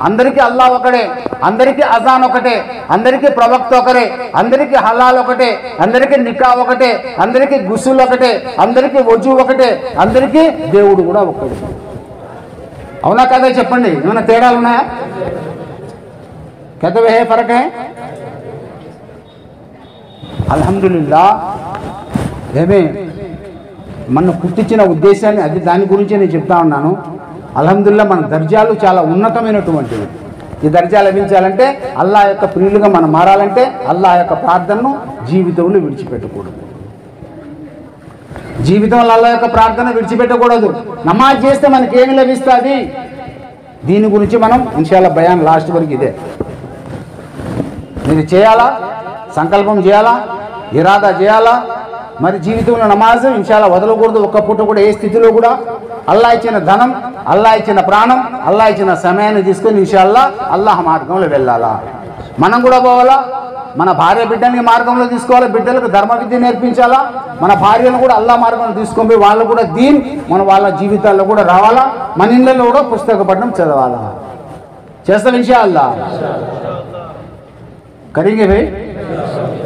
అందరికీ అల్లా ఒకటే, అందరికీ అజాన్ ఒకటే, అందరికీ ప్రవక్త ఒకటే, అందరికీ హలాల్ ఒకటే, అందరికీ నికా ఒకటే, అందరికీ గుసులు ఒకటే, అందరికీ వజూ ఒకటే, అందరికీ దేవుడు కూడా ఒకటే. అవునా కదా చెప్పండి, ఏమైనా తేడాలు ఉన్నాయా? कहते है फर्क है. అల్హమ్దులిల్లా. ఏమే మన పుట్టించిన ఉద్దేశాన్ని అది దాని గురించి నేను చెప్తా ఉన్నాను. అల్హమ్దుల్లా మన దర్జాలు చాలా ఉన్నతమైనటువంటివి. ఈ దర్జా లభించాలంటే, అల్లా యొక్క ప్రియులుగా మనం మారాలంటే, అల్లా యొక్క ప్రార్థనను జీవితంలో విడిచిపెట్టకూడదు. జీవితంలో అల్లా యొక్క ప్రార్థన విడిచిపెట్టకూడదు. నమాజ్ చేస్తే మనకేమి లభిస్తుంది, దీని గురించి మనం ఇన్షాల్లా బయాన్ లాస్ట్ వరకు ఇదే. మీరు చేయాలా, సంకల్పం చేయాలా, ఇరాదా చేయాలా. మరి జీవితంలో నమాజ్ ఇన్షాల్లా వదలకూడదు. ఒక్క పూట కూడా ఏ స్థితిలో కూడా. అల్లా ఇచ్చిన ధనం, అల్లా ఇచ్చిన ప్రాణం, అల్లా ఇచ్చిన సమయాన్ని తీసుకొని ఇన్షాల్లా అల్లాహ్ మార్గంలో వెళ్ళాలా. మనం కూడా పోవాలా. మన భార్య బిడ్డని మార్గంలో తీసుకోవాలా. బిడ్డలకు ధర్మ విద్య నేర్పించాలా. మన భార్యను కూడా అల్లా మార్గంలో తీసుకొని పోయి వాళ్ళు కూడా దీన్ మన వాళ్ళ జీవితాల్లో కూడా రావాలా. మన ఇళ్ళల్లో కూడా పుస్తక పఠనం చదవాలా. చేస్తాం ఇన్షాల్లా. కరింగే భయ్,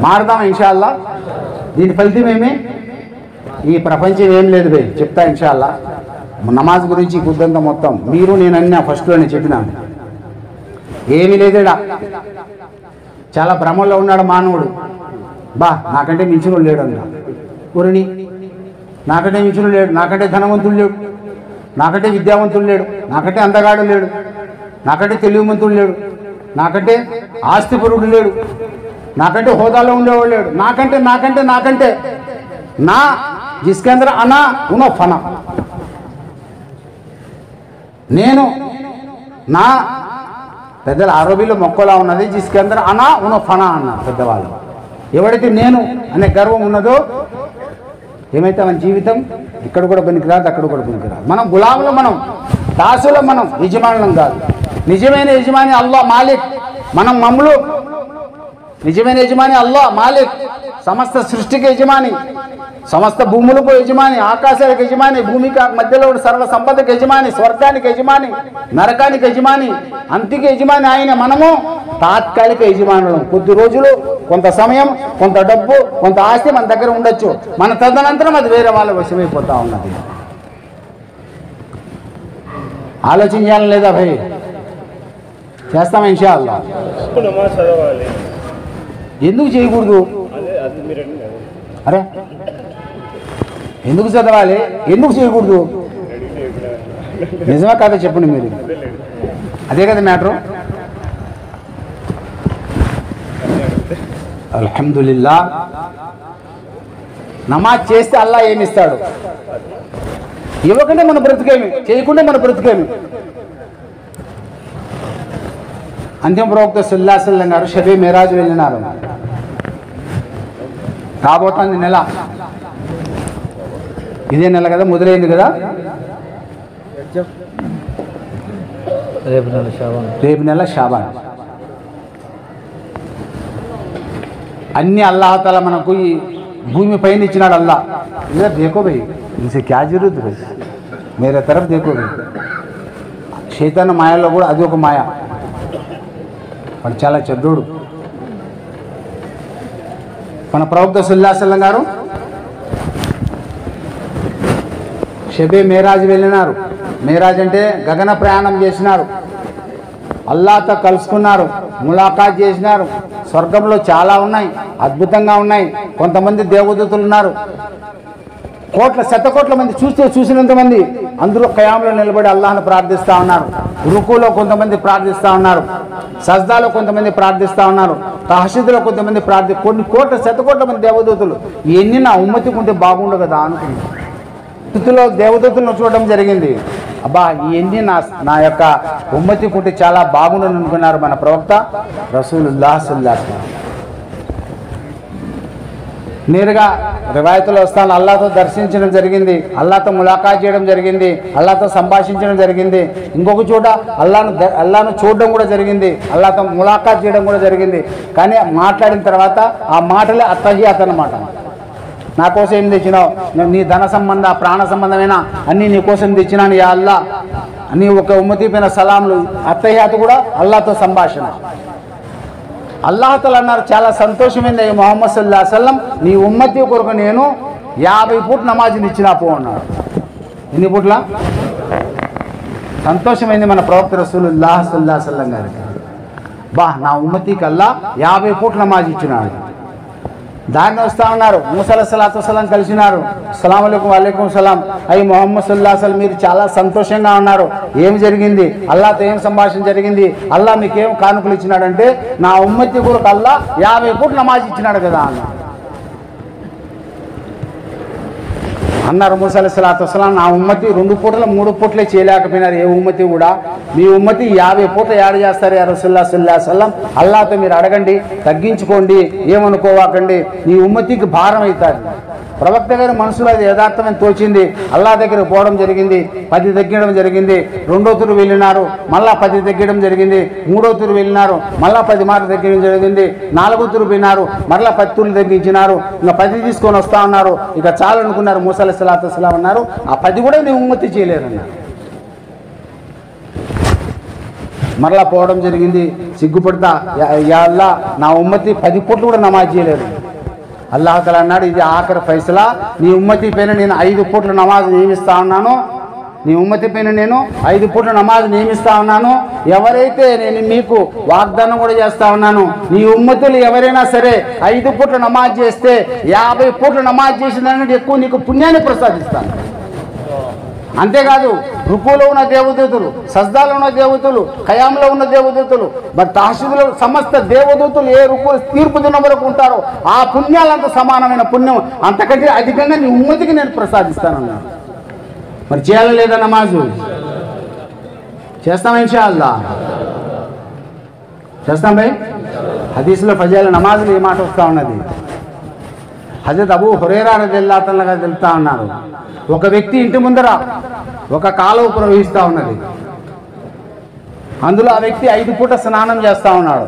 మారుదాం ఇన్షాల్లా. దీని ఫలితం ఏమి? ఈ ప్రపంచం ఏం లేదు భయ్, చెప్తా ఇన్షాల్లా. నమాజ్ గురించి కుద్దంతా మొత్తం మీరు నేను అన్నా ఫస్ట్లోనే చెప్పినాను. ఏమీ లేదేడా, చాలా భ్రమంలో ఉన్నాడు మానవుడు. నాకంటే మించిన లేడు అంట. ఊరిని నాకంటే మించిన లేడు, నాకంటే ధనవంతుడు లేడు, నాకంటే విద్యావంతుడు లేడు, నాకంటే అందగాడు లేడు, నాకంటే తెలివిమంతుడు లేడు, నాకంటే ఆస్తిపరుడు లేడు, నాకంటే హోదాలో ఉండేవాడు లేడు. నాకంటే నాకంటే నాకంటే నా జిస్కే అందరూ అనా ఉనో ఫనా. నేను నా పెద్దల అరబీలో మొక్కలా ఉన్నది. జిస్కే అందరూ అనా ఉనో ఫనా అన్నారు పెద్దవాళ్ళు. ఎవడైతే నేను అనే గర్వం ఉన్నదో ఏమైతే మన జీవితం ఇక్కడ కూడా పనికిరాదు, అక్కడ కూడా పనికిరాదు. మనం గులాములు, మనం దాసులం, మనం యజమానులం కాదు. నిజమైన యజమాని అల్లా మాలిక్, మనం మమ్ములు. నిజమైన యజమాని అల్లా మాలిక్, సమస్త సృష్టికి యజమాని, సమస్త భూములకు యజమాని, ఆకాశాలకు యజమాని, భూమికి మధ్యలో సర్వ సంపదకు యజమాని, స్వర్గానికి యజమాని, నరకానికి యజమాని, అంతికి యజమాని ఆయన. మనము తాత్కాలిక యజమానులు. కొద్ది రోజులు, కొంత సమయం, కొంత డబ్బు, కొంత ఆస్తి మన దగ్గర ఉండొచ్చు. మన తదనంతరం అది వేరే వాళ్ళ వశమైపోతా ఉన్నది. ఆలోచన చేయాలి లేదా భయ్? చేస్తామా ఇన్షాల్లా. ఎందుకు చేయకూడదు? అరే ఎందుకు చదవాలి, ఎందుకు చేయకూడదు? నిజమా కాదా చెప్పండి మీరు. అదే కదా మ్యాటరు. అల్హమ్దులిల్లా. నమాజ్ చేస్తే అల్లా ఏమిస్తాడు? ఇవ్వకుంటే మన బ్రతికేమి, చేయకుంటే మన బ్రతికేమి. అంతిమ ప్రవక్త సల్లల్లాహు అలైహి వసల్లం గారు షబీ మేరాజ్ వెళ్ళినారు. రాబోతుంది నెల, ఇదే నెల కదా, మొదలైంది కదా. రేపు నెల షాబాన్. అన్ని అల్లాహ్ తాలా మనకు ఈ భూమి పైన ఇచ్చినాడు. అల్లా ఇधर देखो भाई, इनसे क्या जरूरत है, मेरे तरफ देखो भाई. శైతాన్ మాయలో కూడా అది ఒక మాయ. వాడు చాలా చెడ్డోడు. మన ప్రవక్త సల్లల్లాహు అలైహి వసల్లం గారు షబే మేరాజ్ వెళ్ళినారు. మేరాజ్ అంటే గగన ప్రయాణం చేసినారు, అల్లాహ్తో కలుసుకున్నారు, ములాఖాత్ చేసినారు. స్వర్గంలో చాలా ఉన్నాయి, అద్భుతంగా ఉన్నాయి. కొంతమంది దేవదూతలు ఉన్నారు, శతకోట్ల మంది చూసినంత మంది అందరూ ఖయాంలో నిలబడి అల్లాహ్ను ప్రార్థిస్తూ ఉన్నారు. రుకులో కొంతమంది ప్రార్థిస్తూ ఉన్నారు, సజ్దాలో కొంతమంది ప్రార్థిస్తూ ఉన్నారు, తహషీదులో కొంతమంది కొన్ని కోట్ల శతకోట్ల మంది దేవదూతలు. ఎన్ని నా ఉమ్మతికి ఉంటే బాగుండు కదా అనుకున్నాను. స్థితిలో దేవదూతలను చూడడం జరిగింది. అబ్బా ఇవన్నీ నా యొక్క ఉమ్మతికి ఉంటే చాలా బాగుండని అనుకున్నారు మన ప్రవక్త రసూలుల్లాహ్ సల్లల్లాహు అలైహి వసల్లం. నేరుగా రివాయతులో వస్తాను, అల్లాహ్తో దర్శించడం జరిగింది, అల్లాహ్తో ములాఖాత్ చేయడం జరిగింది, అల్లాహ్తో సంభాషించడం జరిగింది. ఇంకొక చోట అల్లాహ్ను చూడడం కూడా జరిగింది, అల్లాహ్తో ములాఖాత్ చేయడం కూడా జరిగింది. కానీ మాట్లాడిన తర్వాత ఆ మాటలే అత్తహియాత్ అన్నమాట. నా కోసం ఏం తెచ్చినావు, నీ ధన సంబంధ ప్రాణ సంబంధమైన అన్నీ నీ కోసం తెచ్చినాను యా అల్లా. నీ ఒక ఉమ్మతి పైన సలాంలు, అత్తహియాత్ కూడా అల్లాహ్తో సంభాషణ. అల్లాహ్ తఆలా అన్నారు, చాలా సంతోషమైంది ముహమ్మద్ సల్లల్లాహు అలైహి వసల్లం, నీ ఉమ్మతి కొరకు నేను 50 పూట నమాజ్ని ఇచ్చినా పో అన్నాడు. ఎన్ని పూట్ల? సంతోషమైంది మన ప్రవక్త రసూలుల్లాహ్ సల్లల్లాహు అలైహి వసల్లం గారికి. నా ఉమ్మతికి అల్లాహ్ 50 పూట నమాజ్ ఇచ్చినాడు. దారిని వస్తూ ఉన్నారు, మూసా అలైహిస్సలాతు వస్సలాం కలిసినారు. అస్సలాము అలైకుం వలైకుం సలాం. అయ్యి ముహమ్మద్ సల్లల్లాహు అలైహి వసల్లం, మీరు చాలా సంతోషంగా ఉన్నారు, ఏం జరిగింది, అల్లాహ్తో ఏం సంభాషణ జరిగింది, అల్లాహ్ మీకేం కానుకలు ఇచ్చినాడంటే నా ఉమ్మతి కొరకు అల్లాహ్ 50 పూట నమాజ్ ఇచ్చినాడు కదా అన్నారు మూసా అలైహిస్సలాతు వస్సలాం. నా ఉమ్మతి 2 పూటలు 3 పూటలే చేయలేకపోయినారు, ఏ ఉమ్మతి కూడా. మీ ఉమ్మతి 50 పూటలు యాడ్ చేస్తారు యా రసూలుల్లాహ్ సల్లల్లాహు అలైహి వసల్లం. అల్లాహ్తో మీరు అడగండి, తగ్గించుకోండి, ఏమనుకోవాకండి, నీ ఉమ్మతికి భారం అవుతుంది. ప్రవక్త గారి మనసులో అది యథార్థమని తోచింది. అల్లాహ్ దగ్గరకు పోవడం జరిగింది, 10 తగ్గడం జరిగింది. 2వ తూరు వెళ్ళినారు, మళ్ళా 10 తగ్గడం జరిగింది. 3వ తూరు వెళ్ళినారు, మళ్ళా 10 మార్లు తగ్గడం జరిగింది. 4వ తూరు పోయినారు, మళ్ళా 10 తూర్లు తగ్గించినారు. ఇంకా 10 తీసుకొని వస్తా ఉన్నారు. ఇక చాలు అనుకున్నారు. మూసా అలైహిస్సలాతు వస్సలాం అన్నారు, ఆ 10 కూడా నీ ఉమ్మతి చేయలేరన్నారు. మరలా పోవడం జరిగింది, సిగ్గుపడతా, యా అల్లాహ్ నా ఉమ్మతి 10 పూట్లు కూడా నమాజ్ చేయలేదు. అల్లాహ్ తఆలా అన్నాడు, ఇది ఆఖరి ఫైసలా, నీ ఉమ్మతి పైన నేను 5 పూట్ల నమాజ్ నియమిస్తా ఉన్నాను. నీ ఉమ్మతి పైన నేను 5 పూట్ల నమాజ్ నియమిస్తా ఉన్నాను. ఎవరైతే నేను మీకు వాగ్దానం కూడా చేస్తా ఉన్నాను, నీ ఉమ్మతులు ఎవరైనా సరే 5 పూట్ల నమాజ్ చేస్తే 50 పూట్ల నమాజ్ చేసిన దానికంటే ఎక్కువ నీకు పుణ్యాన్ని ప్రసాదిస్తాను. అంతేకాదు, రుకులో ఉన్న దేవదూతలు, సజ్దాలో ఉన్న దేవదూతలు, ఖయాంలో ఉన్న దేవదూతలు, మరి తహషుదులో సమస్త దేవదూతలు ఏ రుకు తీర్పు దినం వరకు ఉంటారో ఆ పుణ్యాలంత సమానమైన పుణ్యం అంతకంటే అధికంగా నీ ఉమ్మతికి నేను ప్రసాదిస్తానన్నాను. మరి చేయాలి లేదా నమాజు? చేస్తాం ఇన్షాఅల్లాహ్, చేస్తాం భయ్. హదీస్లో ఫజాయిల్ నమాజులు ఏ మాట వస్తూ ఉన్నది, హజరత్ అబూ హురైరా రలియల్లాహు తఆలా గారు తెలుపుతా ఉన్నారు, ఒక వ్యక్తి ఇంటి ముందర ఒక కాలువ ప్రవహిస్తూ ఉన్నది. అందులో ఆ వ్యక్తి 5 పూట స్నానం చేస్తూ ఉన్నాడు.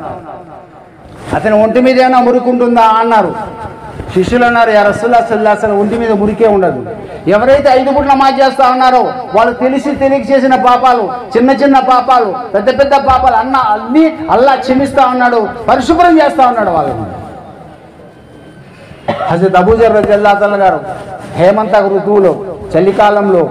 అతని ఒంటి మీద ఏమైనా మురికుంటుందా అన్నారు. శిష్యులు అన్నారు, యా రసూలుల్లాహ్ సల్లల్లాహు అలైహి వసల్లం, ఒంటి మీద మురికే ఉండదు. ఎవరైతే 5 పూట నమాజ్ చేస్తూ ఉన్నారో వాళ్ళు తెలియక చేసిన పాపాలు, చిన్న చిన్న పాపాలు, పెద్ద పెద్ద పాపాలు అన్నీ అల్లాహ్ క్షమిస్తూ ఉన్నాడు, పరిశుభ్రం చేస్తూ ఉన్నాడు వాళ్ళని. హజరత్ అబూజర్ రలియల్లాహు తఆలా గారు హేమంత ఋతువులో చలికాలంలో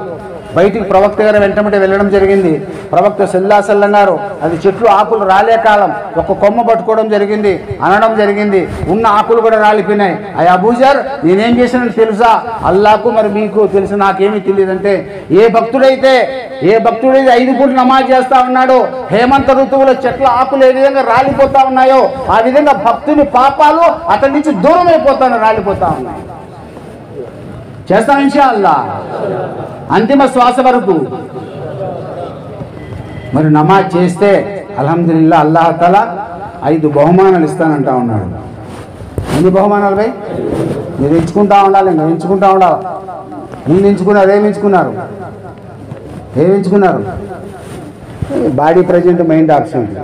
బయటికి ప్రవక్త గారు వెంటబడి వెళ్ళడం జరిగింది. ప్రవక్త సల్లల్లాహు అలైహి వసల్లం గారు అది చెట్లు ఆకులు రాలే కాలం, ఒక కొమ్మ పట్టుకోవడం జరిగింది, అనడం జరిగింది. ఉన్న ఆకులు కూడా రాలిపోయినాయి. అయ్యా అబూజర్, నేనేం చేశానని తెలుసా? అల్లాహకు మరి మీకు తెలుసు, నాకేమీ తెలియదంటే, ఏ భక్తుడైతే 5 పూటలు నమాజ్ చేస్తా ఉన్నాడో హేమంత ఋతువులో చెట్ల ఆకులు ఏ విధంగా రాలిపోతా ఉన్నాయో ఆ విధంగా భక్తుని పాపాలు అతని నుంచి దూరం అయిపోతాను, రాలిపోతా ఉన్నాయి. చేస్తాం ఇన్షాఅల్లాహ్, అంతిమ శ్వాస వరకు. మరి నమాజ్ చేస్తే అల్హమ్దులిల్లాహ్ అల్లాహ్ తఆలా 5 బహుమానాలు ఇస్తానంటా ఉన్నాడు. ఎన్ని బహుమానాలు భయ్? మీరు ఎంచుకుంటా ఉండాలి, ఇంకా ఎంచుకుంటా ఉండాలి. ముందు ఎంచుకున్నారు, ఏమి ఎంచుకున్నారు? Body present, mind absent.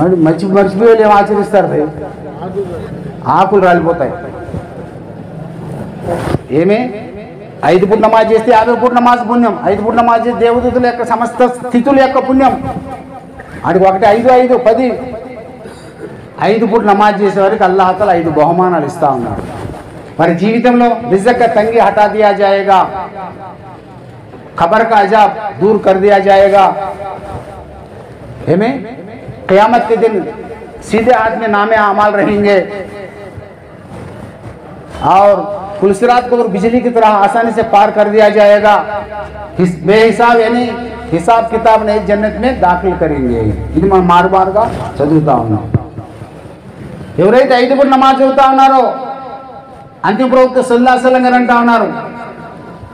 మరి మర్చిపోయి ఏం ఆచరిస్తారు భయ్? ఆకులు రాలిపోతాయి. ఏమి 5 పూట నమాజ్ చేస్తే 50 పూట నమాజ్ పుణ్యం, 5 పూట నమాజ్ చేస్తే దేవదూతుల యొక్క సమస్త స్థితుల యొక్క పుణ్యం. ఆడికి 1, 5, 5, 10 5 పూట నమాజ్ చేసేవారికి అల్లాహ్ తఆలా 5 బహుమానాలు ఇస్తా ఉన్నాడు. మరి జీవితంలో రిజక్ తంగి హటా దియా జాయేగా, खबर का अजाब दूर कर दिया जाएगा, हमें क़यामत के दिन सीधे हाथ में नामे अमाल रहेंगे और पुलसिरात को बिजली की तरह आसानी से पार कर दिया जाएगा. बेहिसाब यानी हिसाब किताब ने जन्नत में दाखिल करेंगे. ఇది మనం మారుమారుగా చదువుతా ఉన్నాం. ఎవరైతే 5 పూట నమాజ్ చదువుతా ఉన్నారో అంతిమ ప్రవక్త సల్లల్లాహు అలైహి వసల్లం గారు అంటా ఉన్నారు,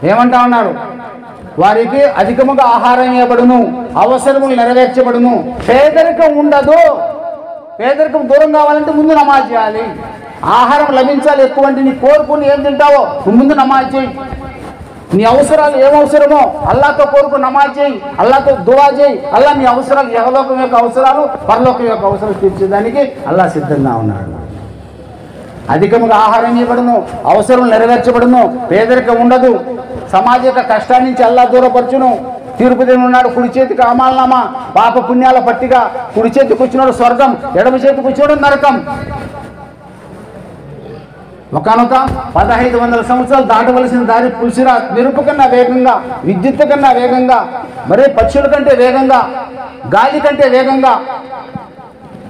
ఏమంటా ఉన్నారు, వారికి అధికముగా ఆహారం ఇవ్వబడును, అవసరములు నెరవేర్చబడును, పేదరికం ఉండదు. పేదరికం దూరం కావాలంటే ముందు నమాజ్ చేయాలి. ఆహారం లభించాలి ఎక్కువ అంటే నీ కోరుకుని ఏం తింటావో ముందు నమాజ్ చేయి. నీ అవసరాలు ఏమవసరమో అల్లాహ్తో కోరుకు నమాజ్ చేయి, అల్లాహ్తో దువా చేయి. అల్లాహ్ నీ అవసరాలు, యహలోకం యొక్క అవసరాలు, పరలోకం యొక్క అవసరాలు తీర్చేదానికి అల్లాహ్ సిద్ధంగా ఉన్నాడు. అధికముగా ఆహారం ఇవ్వబడును, అవసరం నెరవేర్చబడును, పేదరికం ఉండదు, సమాజ యొక్క కష్టాన్ని నుంచి అల్లాహ్ దూరపరచును. తీర్పు దినం ఉన్నాడు, కుడి చేతికి అమాల్నామా, పాప పుణ్యాల పట్టిగా, కుడి చేతికి వచ్చినాడు స్వర్గం, ఎడమ చేతికి వచ్చినాడు నరకం. ఒకనొక 1500 సంవత్సరాలు దాటవలసిన దారి పుల్సిరాత్ మెరుపు కన్నా వేగంగా, విద్యుత్ కన్నా వేగంగా, మరి పక్షుల కంటే వేగంగా, గాలి కంటే వేగంగా,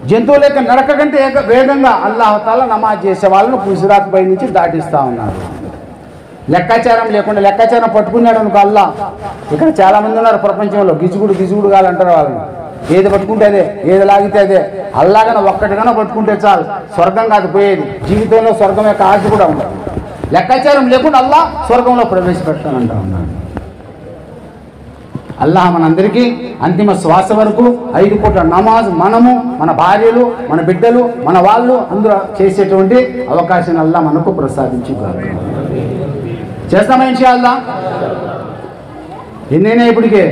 జంతువుల యొక్క నడక కంటే వేగంగా అల్లాహ్ తఆలా నమాజ్ చేసే వాళ్ళను పుల్సిరాత్ పై నుంచి దాటిస్తూ ఉన్నారు. లెక్కాచారం లేకుండా, లెక్కాచారం పట్టుకున్నాడు అనుకో అల్లాహ్. ఇక్కడ చాలా మంది ఉన్నారు ప్రపంచంలో, గిజుగుడు కాలంటారు వాళ్ళని. ఏది పట్టుకుంటే అదే, ఏది లాగితే అదే. అల్లాగన ఒక్కటిగానో పట్టుకుంటే చాలు, స్వర్గం కాదు పోయేది. జీవితంలో స్వర్గం యొక్క ఆశ కూడా ఉండదు. లెక్కాచారం లేకుండా అల్లాహ్ స్వర్గంలో ప్రవేశపెడతానంటా ఉన్నాడు. అల్లాహ్ మనందరికీ అంతిమ శ్వాస వరకు 5 పూట్ల నమాజ్ మనము, మన భార్యలు, మన బిడ్డలు, మన వాళ్ళు అందరూ చేసేటువంటి అవకాశాన్ని అల్లాహ్ మనకు ప్రసాదించుగాక. చేస్తామా ఇన్షాల్లా? ఎన్నైనా ఇప్పటికే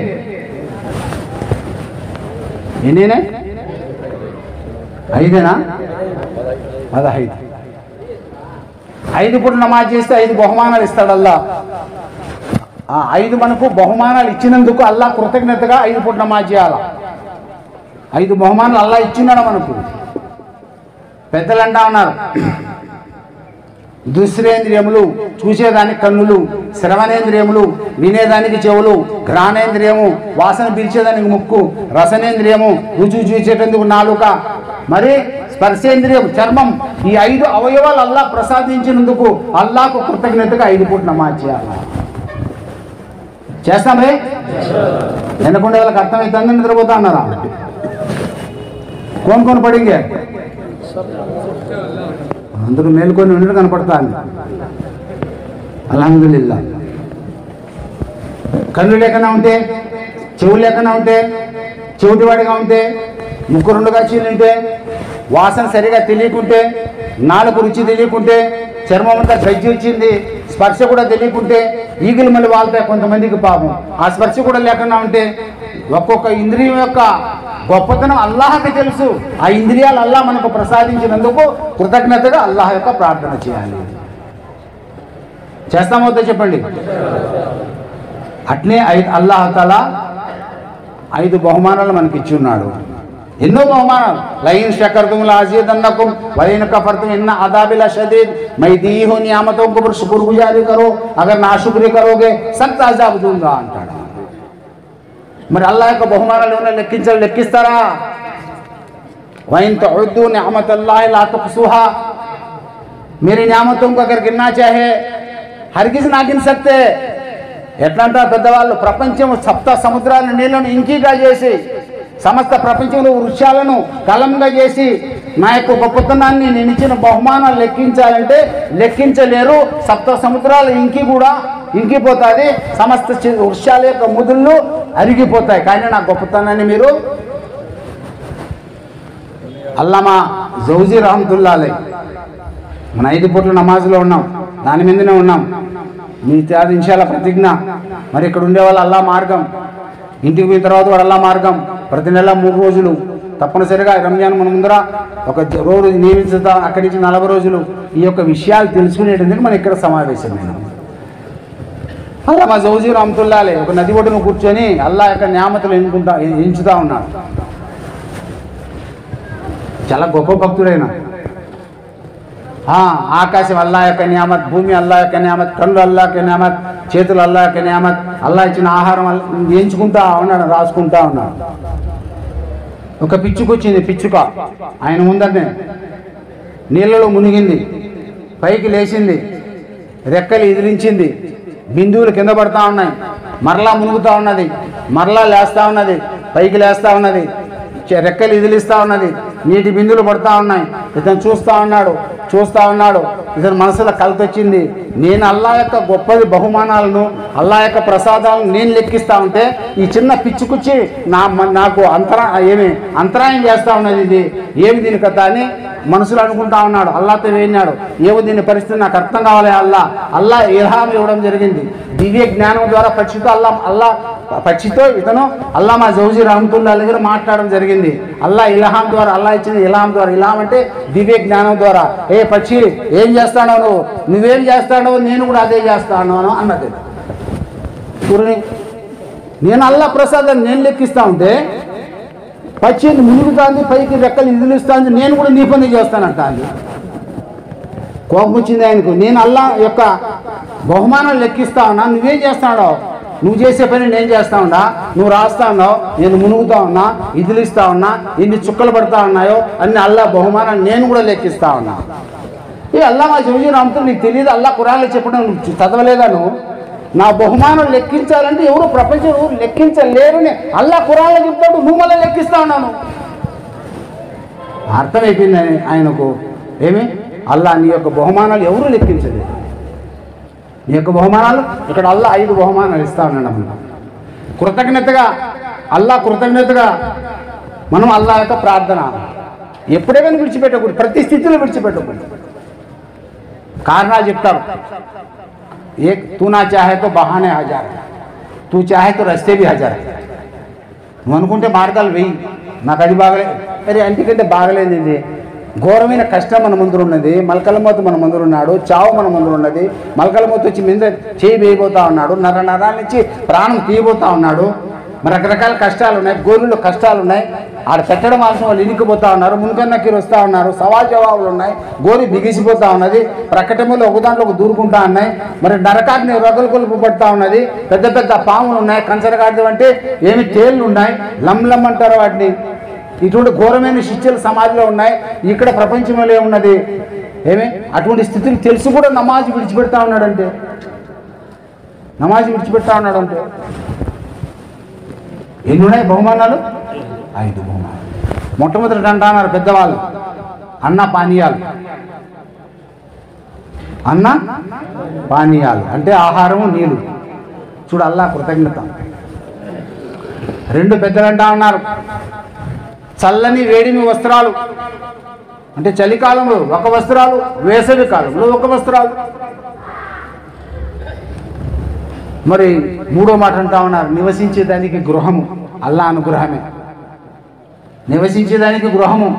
ఎన్నైనా 5ఏనా? 15. 5 పూట నమాజ్ చేస్తే 5 బహుమానాలు ఇస్తాడు అల్లాహ్. 5 మనకు బహుమానాలు ఇచ్చినందుకు అల్లాహ్ కృతజ్ఞతగా 5 పూట నమాజ్ చేయాలా. 5 బహుమానాలు అల్లాహ్ ఇచ్చినాడు మనకు. పెద్దలు అంటా ఉన్నారు, దుశ్రేంద్రియములు, చూసేదానికి కన్నులు, శ్రవణేంద్రియములు, వినేదానికి చెవులు, ఘ్రాణేంద్రియము, వాసన పీల్చేదానికి ముక్కు, రసనేంద్రియము, రుచి చూసేటందుకు నాలుక, మరి స్పర్శేంద్రియం చర్మం. ఈ 5 అవయవాలు అల్లాహ్ ప్రసాదించినందుకు అల్లాహకు కృతజ్ఞతగా 5 పూట నమాజ్ చేయాలి. చేస్తామే? వెనకుండా వాళ్ళకి అర్థమవుతుంది, నిద్రపోతా అన్నారా? కోన్ పడింగే అందరూ మేలుకొని ఉండడం కనపడతాను. అల్హమ్దులిల్లా. కళ్ళు లేకనా ఉంటే, చెవులు లేకనా ఉంటే, చెవిటివాడిగా ఉంటే, ముక్కు 2గా చీలింటే, వాసన సరిగా తెలియకుంటే, నాలుగు రుచి తెలియకుంటే, చర్మం అంతా గజ్జి వచ్చింది, స్పర్శ కూడా తెలియకుంటే, ఈగలు మళ్ళీ వాళ్తాయి కొంతమందికి పాపం. ఆ స్పర్శ కూడా లేకుండా ఉంటే, ఒక్కొక్క ఇంద్రియం యొక్క గొప్పతనం అల్లాహకి తెలుసు. ఆ ఇంద్రియాలు అల్లాహ్ మనకు ప్రసాదించినందుకు కృతజ్ఞతగా అల్లాహ్ యొక్క ప్రార్థన చేయాలి. చేస్తామవుతా చెప్పండి. అట్లే అల్లాహ్ తఆలా 5 బహుమానాలు మనకి ఇచ్చి ఉన్నాడు. ఎన్నో బహుమానాలు. లైన్ షకర్తుమ్ లఅజీదన్నకుమ్ వలైన్ కఫర్తుమ్ ఇన్న అదాబి లషదీద్. మై दी हो नियामतों को शुक्रगुजारी करो, अगर नाशुक्री करोगे सख्त अजाब दूंगा అంటాడు. మరి అల్లాహ్ యొక్క బహుమానాలు ఏమైనా లెక్కిస్తారా? వైన్ తఉద్దు నిఅమతల్లాహి లా తుహ్సుహా. मेरी నియామతों को अगर गिनना चाहे హర్గిజ్ నా గిన్ సక్తే. ఎట్లా అంటారు పెద్దవాళ్ళు, ప్రపంచం సప్త సముద్రాల నీళ్లను ఇంకిగా చేసి, సమస్త ప్రపంచంలో వృక్షాలను కలంగా చేసి, నా యొక్క గొప్పతనాన్ని నేను ఇచ్చిన బహుమానాలు లెక్కించాలంటే లెక్కించలేరు. సప్త సముద్రాలు ఇంకిపోతుంది, సమస్త వృక్షాల యొక్క ముదుళ్ళు అరిగిపోతాయి. కానీ నా గొప్పతనాన్ని మీరు అల్లామా జౌజీ రహమతుల్లాహ్ అలైహి, మన 5 పూట్ల నమాజ్లో ఉన్నాం, దాని మీదనే ఉన్నాం. మీ త్యాగ ఇన్షాల్లా ప్రతిజ్ఞ. మరి ఇక్కడ ఉండేవాళ్ళు అల్లా మార్గం, ఇంటికి పోయిన తర్వాత వాడు అల్లా మార్గం. ప్రతి నెల 3 రోజులు తప్పనిసరిగా రంజాన్ మన ముందర ఒక రోజు నియమించుతా, అక్కడి నుంచి 40 రోజులు ఈ యొక్క విషయాలు తెలుసుకునేటందుకు మనం ఇక్కడ సమావేశమైనాం. అల్లామా జౌజీ రహమతుల్లాహ్ అలైహి ఒక నది ఒడ్డును కూర్చొని అల్లా యొక్క న్యామతులు ఎంచుతా ఉన్నాడు. చాలా గొప్ప భక్తుడైన. ఆకాశం అల్లా యొక్క నియామత్, భూమి అల్లా యొక్క నియామత్, కళ్ళు అల్లా యొక్క నియామత్, చేతులు అల్లా యొక్క నియామత్, అల్లా ఇచ్చిన ఆహారం ఎంచుకుంటా ఉన్నాడు, రాసుకుంటా ఉన్నాడు. ఒక పిచ్చుకొచ్చింది, పిచ్చుక ఆయన ముందరనే నీళ్ళలో మునిగింది, పైకి లేచింది, రెక్కలు ఎదిరించింది, బిందువులు కింద పడతా ఉన్నాయి, మరలా మునుగుతూ ఉన్నది, మరలా లేస్తూ ఉన్నది, పైకి లేస్తూ ఉన్నది, రెక్కలు ఎదిలిస్తూ ఉన్నది, నీటి బిందువులు పడతా ఉన్నాయి. ఇతను చూస్తూ ఉన్నాడు. ఇతని మనసులో కలితొచ్చింది, నేను అల్లా యొక్క గొప్పది బహుమానాలను, అల్లా యొక్క ప్రసాదాలను నేను లెక్కిస్తూ ఉంటే ఈ చిన్న పిచ్చుకుచ్చి నాకు అంతరాయం చేస్తూ ఉన్నది, ఇది ఏమి దీని కథ అని మనసులో అనుకుంటా ఉన్నాడు. అల్లాతో వేయినాడు, ఏమో దీని పరిస్థితి నాకు అర్థం కావాలి. అల్లా ఇల్హాం ఇవ్వడం జరిగింది. దివ్య జ్ఞానం ద్వారా పక్షితో ఇతను అల్లామా జౌజీ రహమతుల్లా దగ్గర మాట్లాడడం జరిగింది. అల్లా ఇల్హాం ద్వారా, అల్లా ఇచ్చిన ఇల్హాం ద్వారా, ఇల్హాం అంటే దివ్య జ్ఞానం ద్వారా. ఏ పక్షి ఏం చేస్తాడో నువ్వేం చేస్తాడో నేను కూడా అదే చేస్తాను అన్నది. నేను అల్లా ప్రసాదాన్ని నేను లెక్కిస్తా ఉంటే పక్షి మునుగుతాంది, పైకి రెక్కలు ఇదిలిస్తాంది, నేను కూడా నీ పని చేస్తానంట. కోపం వచ్చింది ఆయనకు. నేను అల్లా యొక్క బహుమానాలు లెక్కిస్తా ఉన్నా, నువ్వేం చేస్తాడో, నువ్వు చేసే పని నేను చేస్తా ఉన్నా, నువ్వు రాస్తా ఉన్నావు, నేను మునుగుతా ఉన్నా, ఇదిలిస్తా ఉన్నా, ఎన్ని చుక్కలు పడతా ఉన్నాయో అన్ని అల్లా బహుమానాలు నేను కూడా లెక్కిస్తా ఉన్నా. ఈ అల్లా మా జౌజీ రహమతుల్లా నీకు తెలియదు, అల్లా ఖురాన్లో చెప్పడం నువ్వు చదవలేదా? నువ్వు నా బహుమానం లెక్కించాలంటే ఎవరు ప్రపంచం ఎవరు లెక్కించలేరుని అల్లా ఖురాన్లో చెప్తాడు, నువ్వు మళ్ళీ లెక్కిస్తా ఉన్నాను. అర్థమైపోయింది ఆయనకు. ఏమి అల్లా నీ యొక్క బహుమానాలు ఎవరు లెక్కించలేదు. నీ యొక్క బహుమానాలు ఇక్కడ అల్లా 5 బహుమానాలు ఇస్తా ఉన్నాడు. మనం కృతజ్ఞతగా మనం అల్లా యొక్క ప్రార్థన ఎప్పుడైనా విడిచిపెట్టకూడదు, ప్రతి స్థితిలో విడిచిపెట్టకూడదు. కారణాలు చెప్తారు. तू ना चाहे तो बहाने हजार, तू चाहे तो रस्ते भी हजार. నువ్వు అనుకుంటే మార్గాలు వెయ్యి, నాకు అది బాగలేదు, అరే అంటికంటే బాగలేదు, ఇది ఘోరమైన కష్టం మన ముందు ఉన్నది, మలకలమోత మన ముందు ఉన్నాడు, చావు మన ముందు ఉన్నది, మలకలమోత వచ్చి మీద చేయి వేయబోతా ఉన్నాడు, నరాల నుంచి ప్రాణం తీయబోతా ఉన్నాడు, రకరకాల కష్టాలు ఉన్నాయి, గోరులో కష్టాలు ఉన్నాయి, ఆడ పెట్టడం అవసరం వాళ్ళు ఇనికిపోతా ఉన్నారు, మునికన్నకీరు వస్తూ ఉన్నారు, సవాల్ జవాబులు ఉన్నాయి, గోరి బిగిసిపోతా ఉన్నది, ప్రకటనలో ఒక దాంట్లో దూరుకుంటా ఉన్నాయి, మరి నరకాగ్ని రొగలు కొలుపు పడుతూ ఉన్నది, పెద్ద పెద్ద పాములు ఉన్నాయి, కంచరగాడిది అంటే ఏమి తేళ్లు ఉన్నాయి, లమ్ అంటారు వాటిని. ఇటువంటి ఘోరమైన శిక్షలు సమాజంలో ఉన్నాయి. ఇక్కడ ప్రపంచంలో ఏమున్నది, ఏమి అటువంటి స్థితిని తెలిసి కూడా నమాజ్ విడిచిపెడతా ఉన్నాడంటే ఎన్ని ఉన్నాయి బహుమానాలు? 5 బహుమానాలు. మొట్టమొదటి అంటున్నారు పెద్దవాళ్ళు, అన్న పానీయాలు అంటే ఆహారము, నీళ్ళు. చూడు అల్లా కృతజ్ఞత. 2 పెద్దలు అంటా ఉన్నారు, చల్లని వేడిమి వస్త్రాలు అంటే చలికాలంలో ఒక వస్త్రాలు, వేసవి కాలంలో ఒక వస్త్రాలు. మరి 3వ మాట అంటా ఉన్నారు, నివసించేదానికి గృహము. అల్లా అనుగ్రహమే నివసించేదానికి గృహము,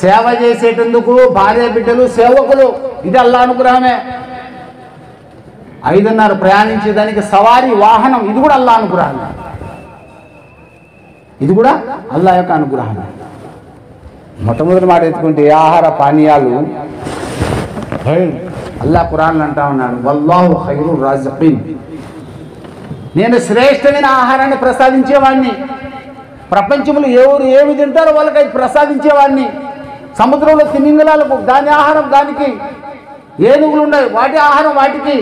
సేవ చేసేటందుకు భార్య బిడ్డలు, సేవకులు, ఇది అల్లా అనుగ్రహమే. 5 ప్రయాణించేదానికి సవారీ వాహనం, ఇది కూడా అల్లా అనుగ్రహమే, ఇది కూడా అల్లా యొక్క అనుగ్రహమే. మొట్టమొదటి మాట ఎత్తుకుంటే ఆహార పానీయాలు. అల్లా ఖురాన్లో అంటా ఉన్నాడు, వల్లాహు ఖైరుర్ రాజిఖీన్, నేను శ్రేష్టమైన ఆహారాన్ని ప్రసాదించేవాడిని. ప్రపంచంలో ఎవరు ఏమి తింటారో వాళ్ళకి అది ప్రసాదించేవాడిని. సముద్రంలో తిమింగలాలకు దాని ఆహారం దానికి, ఏనుగులు ఉన్నాయి వాటి ఆహారం వాటికి,